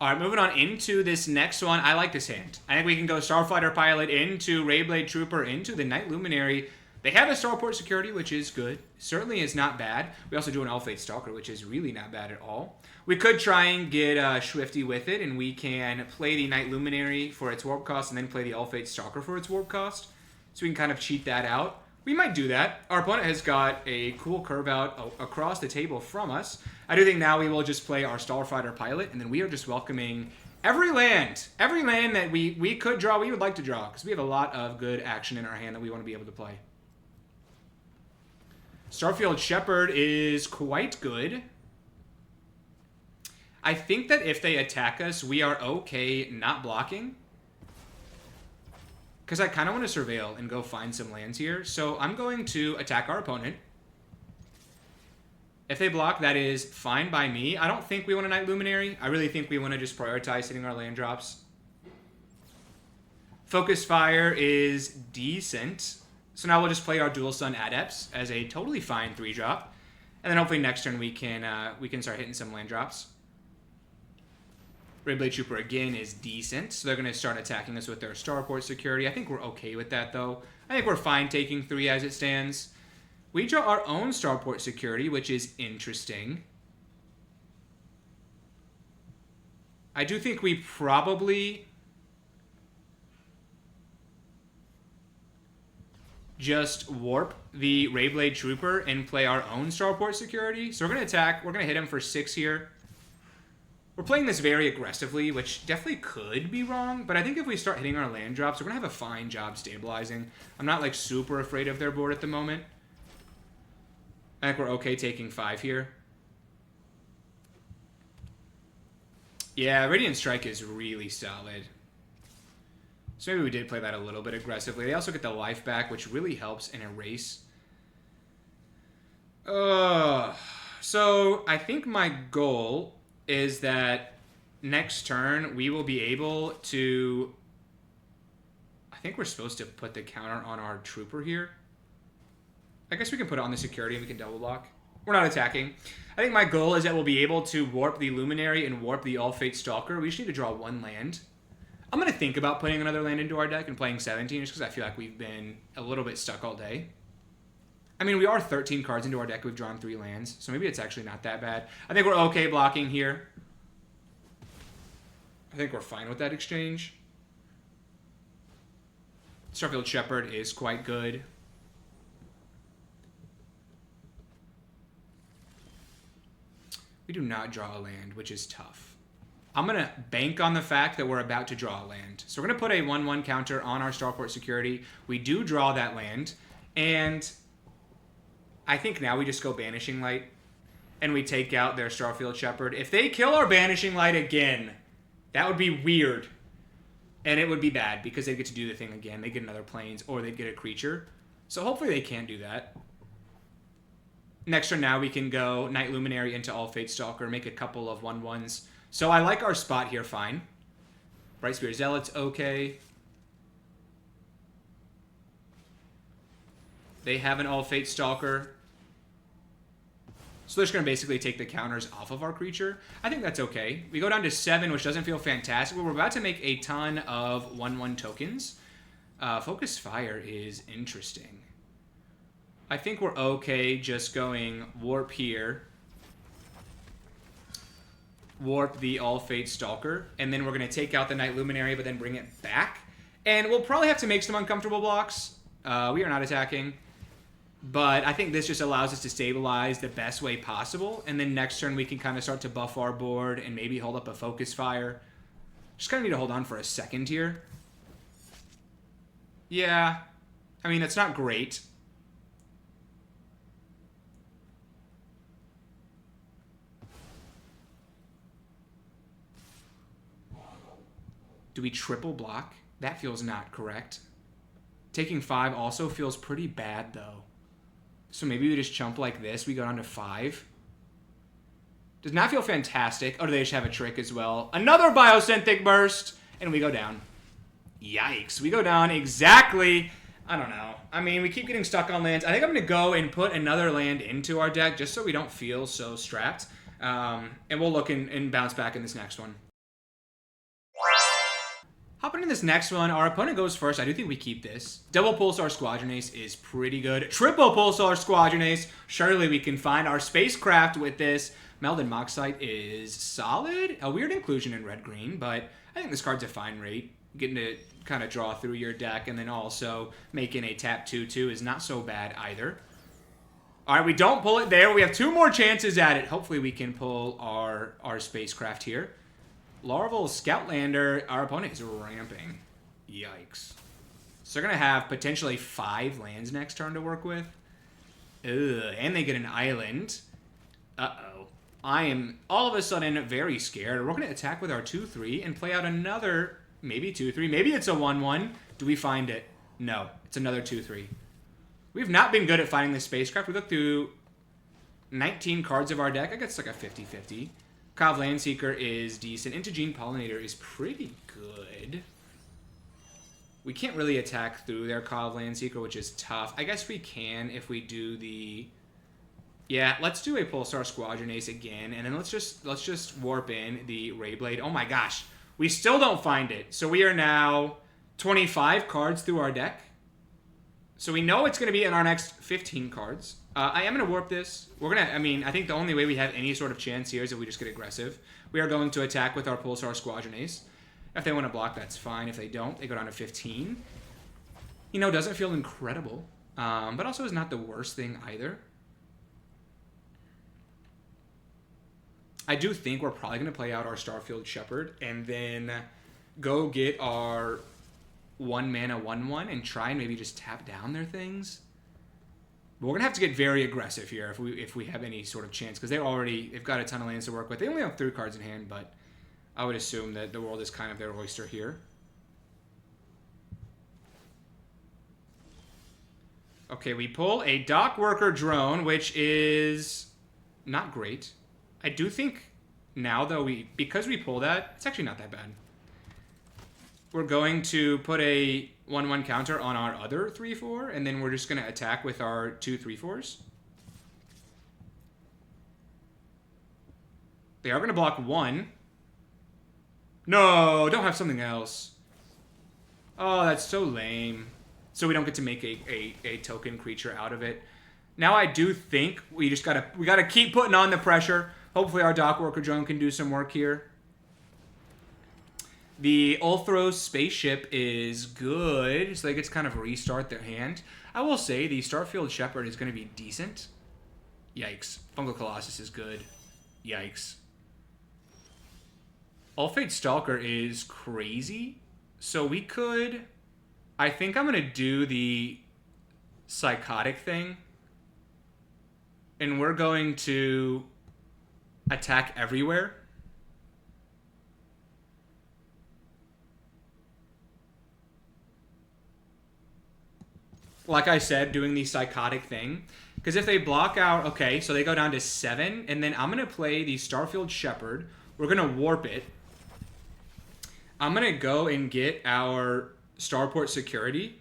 All right, moving on into this next one. I like this hand. I think we can go Starfighter Pilot into Rayblade Trooper into the Knight Luminary. They have a Starport Security, which is good. Certainly is not bad. We also do an Elfate Stalker, which is really not bad at all. We could try and get Swifty with it, and we can play the Knight Luminary for its warp cost and then play the Elfate Stalker for its warp cost. So we can kind of cheat that out. We might do that. Our opponent has got a cool curve out across the table from us. I do think now we will just play our Starfighter Pilot, and then we are just welcoming every land that we could draw, we would like to draw, because we have a lot of good action in our hand that we want to be able to play. Starfield Shepherd is quite good. I think that if they attack us, we are okay not blocking. Because I kind of want to surveil and go find some lands here. So I'm going to attack our opponent. If they block, that is fine by me. I don't think we want a Knight Luminary. I really think we want to just prioritize hitting our land drops. Focus Fire is decent. So now we'll just play our Dual Sun Adepts as a totally fine 3-drop. And then hopefully next turn we can start hitting some land drops. Rayblade Trooper again is decent. So they're going to start attacking us with their Starport Security. I think we're okay with that though. I think we're fine taking 3 as it stands. We draw our own Starport Security, which is interesting. I do think we probably just warp the Rayblade Trooper and play our own Starport Security. So we're going to attack. We're going to hit him for 6 here. We're playing this very aggressively, which definitely could be wrong. But I think if we start hitting our land drops, we're going to have a fine job stabilizing. I'm not like super afraid of their board at the moment. I think we're okay taking 5 here. Yeah, Radiant Strike is really solid. So maybe we did play that a little bit aggressively. They also get the life back, which really helps in a race. So I think my goal is that next turn we will be able to... I think we're supposed to put the counter on our Trooper here. I guess we can put it on the security and we can double block. We're not attacking. I think my goal is that we'll be able to warp the Luminary and warp the Elfate Stalker. We just need to draw 1 land. I'm going to think about putting another land into our deck and playing 17 just because I feel like we've been a little bit stuck all day. I mean, we are 13 cards into our deck. We've drawn 3 lands, so maybe it's actually not that bad. I think we're okay blocking here. I think we're fine with that exchange. Starfield Shepherd is quite good. We do not draw a land, which is tough. I'm going to bank on the fact that we're about to draw a land. So we're going to put a 1/1 counter on our Starport Security. We do draw that land. And I think now we just go Banishing Light. And we take out their Starfield Shepherd. If they kill our Banishing Light again, that would be weird. And it would be bad because they'd get to do the thing again. They'd get another Plains or they'd get a creature. So hopefully they can't do that. Next turn now we can go Knight Luminary into Elfate Stalker, make a couple of 1/1s. So I like our spot here fine. Bright Spear Zealot's okay. They have an Elfate Stalker. So they're just going to basically take the counters off of our creature. I think that's okay. We go down to 7, which doesn't feel fantastic. But we're about to make a ton of 1/1 tokens. Focus Fire is interesting. I think we're okay just going Warp here. Warp the Elfate Stalker. And then we're going to take out the Knight Luminary, but then bring it back. And we'll probably have to make some uncomfortable blocks. We are not attacking. But I think this just allows us to stabilize the best way possible. And then next turn we can kind of start to buff our board and maybe hold up a Focus Fire. Just kind of need to hold on for a second here. Yeah. I mean, that's not great. Do we triple block? That feels not correct. Taking 5 also feels pretty bad, though. So maybe we just chump like this. We go down to 5. Does not feel fantastic. Oh, do they just have a trick as well? Another Biosynthetic Burst, and we go down. Yikes. We go down exactly... I don't know. I mean, we keep getting stuck on lands. I think I'm going to go and put another land into our deck just so we don't feel so strapped. And we'll look and bounce back in this next one. Hopping in this next one, our opponent goes first. I do think we keep this. Double Pulsar Squadron Ace is pretty good. Triple Pulsar Squadron Ace. Surely we can find our spacecraft with this. Melded Moxite is solid. A weird inclusion in red-green, but I think this card's a fine rate. Getting to kind of draw through your deck and then also making a tap 2/2 is not so bad either. All right, we don't pull it there. We have 2 more chances at it. Hopefully we can pull our spacecraft here. Larval Scoutlander, our opponent is ramping. Yikes. So they're going to have potentially 5 lands next turn to work with. Ugh, and they get an island. Uh-oh. I am all of a sudden very scared. We're going to attack with our 2/3 and play out another, maybe 2/3. Maybe it's a 1/1. Do we find it? No, it's another 2/3. We've not been good at finding this spacecraft. We looked through 19 cards of our deck. I guess it's like a 50-50. Kav Landseeker is decent. Integene Pollinator is pretty good. We can't really attack through their Kav Landseeker, which is tough. I guess we can if we do the... Yeah, let's do a Pulsar Squadron Ace again, and then let's just warp in the Rayblade. Oh my gosh, we still don't find it. So we are now 25 cards through our deck. So we know it's going to be in our next 15 cards. I am going to warp this. We're going to, I mean, I think the only way we have any sort of chance here is if we just get aggressive. We are going to attack with our Pulsar Squadron Ace. If they want to block, that's fine. If they don't, they go down to 15. You know, doesn't feel incredible, but also is not the worst thing either. I do think we're probably going to play out our Starfield Shepherd and then go get our 1-mana 1/1 and try and maybe just tap down their things. But we're going to have to get very aggressive here if we have any sort of chance, because they've got a ton of lands to work with. They only have 3 cards in hand, but I would assume that the world is kind of their oyster here. Okay, we pull a Dock Worker Drone, which is not great. I do think now, though, because we pull that, it's actually not that bad. We're going to put a 1/1 counter on our other 3/4, and then we're just going to attack with our 2 3/4s. They are going to block 1. No, don't have something else. Oh, that's so lame. So we don't get to make a token creature out of it. Now I do think we gotta keep putting on the pressure. Hopefully our Dock Worker Drone can do some work here. The Ulthros Spaceship is good, so they get to kind of restart their hand. I will say the Starfield Shepherd is going to be decent. Yikes. Fungal Colossus is good. Yikes. Ulfate Stalker is crazy, so we could... I think I'm going to do the Psychotic thing, and we're going to attack everywhere. Like I said, doing the Psychotic thing. Because if they block out... Okay, so they go down to 7. And then I'm going to play the Starfield Shepherd. We're going to warp it. I'm going to go and get our Starport Security.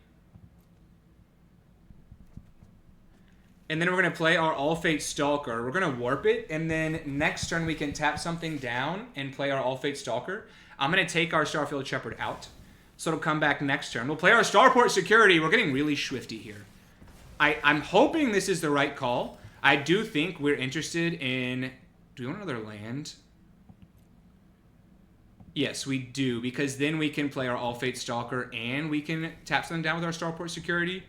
And then we're going to play our Ulfate Stalker. We're going to warp it. And then next turn we can tap something down and play our Ulfate Stalker. I'm going to take our Starfield Shepherd out. So it'll come back next turn. We'll play our Starport Security. We're getting really swifty here. I'm hoping this is the right call. I do think we're interested in... Do we want another land? Yes, we do. Because then we can play our Ulfate Stalker and we can tap something down with our Starport Security.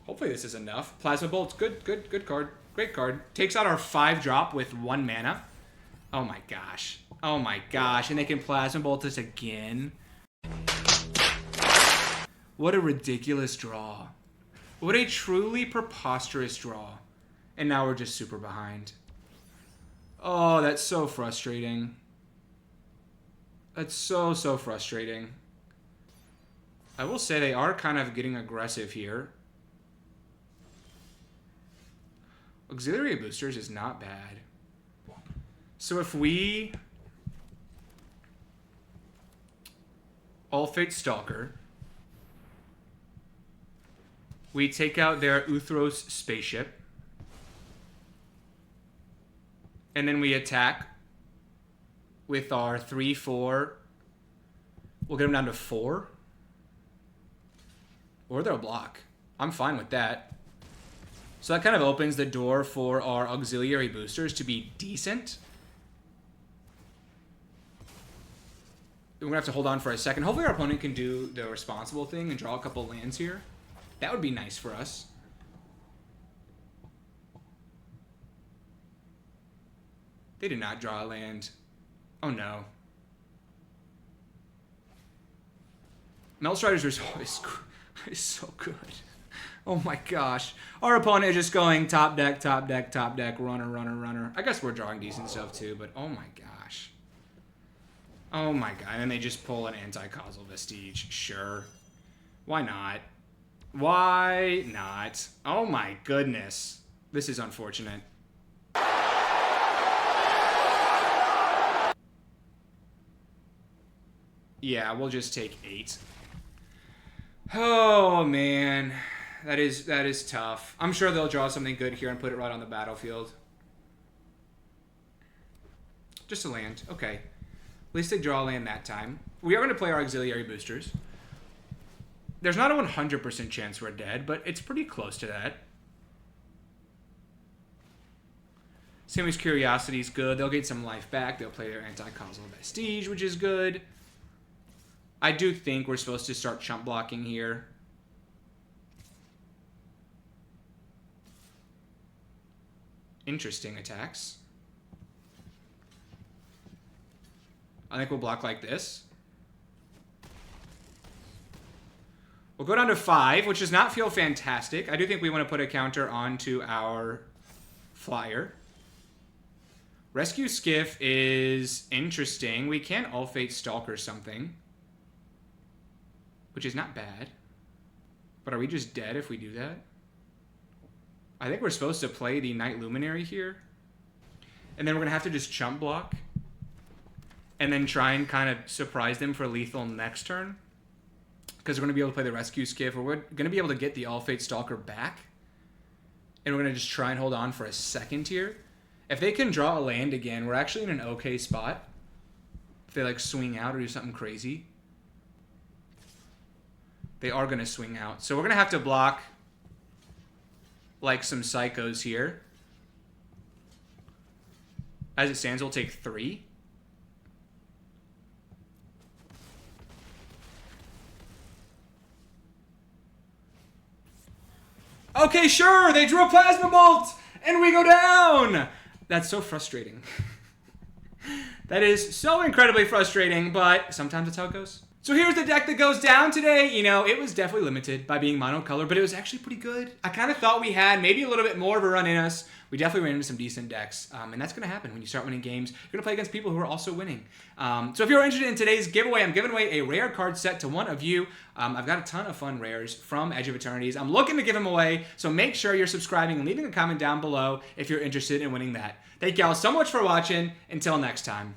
Hopefully this is enough. Plasma Bolt's good card. Great card. Takes out our 5-drop with 1 mana. Oh my gosh. Oh my gosh. And they can Plasma Bolt us again. What a ridiculous draw. What a truly preposterous draw. And now we're just super behind. Oh, that's so frustrating. That's so frustrating. I will say they are kind of getting aggressive here. Auxiliary boosters is not bad. So if we All Fate Stalker, we take out their Uthros spaceship, and then we attack with our 3/4. We'll get them down to 4. Or they'll block. I'm fine with that. So that kind of opens the door for our auxiliary boosters to be decent. We're going to have to hold on for a second. Hopefully our opponent can do the responsible thing and draw a couple lands here. That would be nice for us. They did not draw a land. Oh no. Melstriders is so good. Oh my gosh. Our opponent is just going top deck, top deck, top deck, runner, runner, runner. I guess we're drawing decent stuff too, but oh my gosh. Oh my god. And then they just pull an anti-causal vestige. Sure. Why not? Why not? Oh my goodness. This is unfortunate. Yeah, we'll just take 8. Oh man. That is tough. I'm sure they'll draw something good here and put it right on the battlefield. Just a land. Okay. At least they draw a land that time. We are going to play our auxiliary boosters. There's not a 100% chance we're dead, but it's pretty close to that. Sammy's Curiosity is good. They'll get some life back. They'll play their anti-causal vestige, which is good. I do think we're supposed to start chump blocking here. Interesting attacks. I think we'll block like this. We'll go down to 5, which does not feel fantastic. I do think we want to put a counter onto our flyer. Rescue Skiff is interesting. We can All Fate Stalker something, which is not bad. But are we just dead if we do that? I think we're supposed to play the Night Luminary here. And then we're going to have to just chump block. And then try and kind of surprise them for lethal next turn. Because we're going to be able to play the Rescue Skiff. Or we're going to be able to get the All Fate Stalker back. And we're going to just try and hold on for a second here. If they can draw a land again, we're actually in an okay spot. If they like swing out or do something crazy. They are going to swing out. So we're going to have to block like some psychos here. As it stands, we'll take 3. Okay, sure, they drew a Plasma Bolt, and we go down! That's so frustrating. That is so incredibly frustrating, but sometimes that's how it goes. So here's the deck that goes down today. You know, it was definitely limited by being monocolor, but it was actually pretty good. I kind of thought we had maybe a little bit more of a run in us. We definitely ran into some decent decks, and that's going to happen when you start winning games. You're going to play against people who are also winning. So if you're interested in today's giveaway, I'm giving away a rare card set to one of you. I've got a ton of fun rares from Edge of Eternities. I'm looking to give them away, so make sure you're subscribing and leaving a comment down below if you're interested in winning that. Thank y'all so much for watching. Until next time.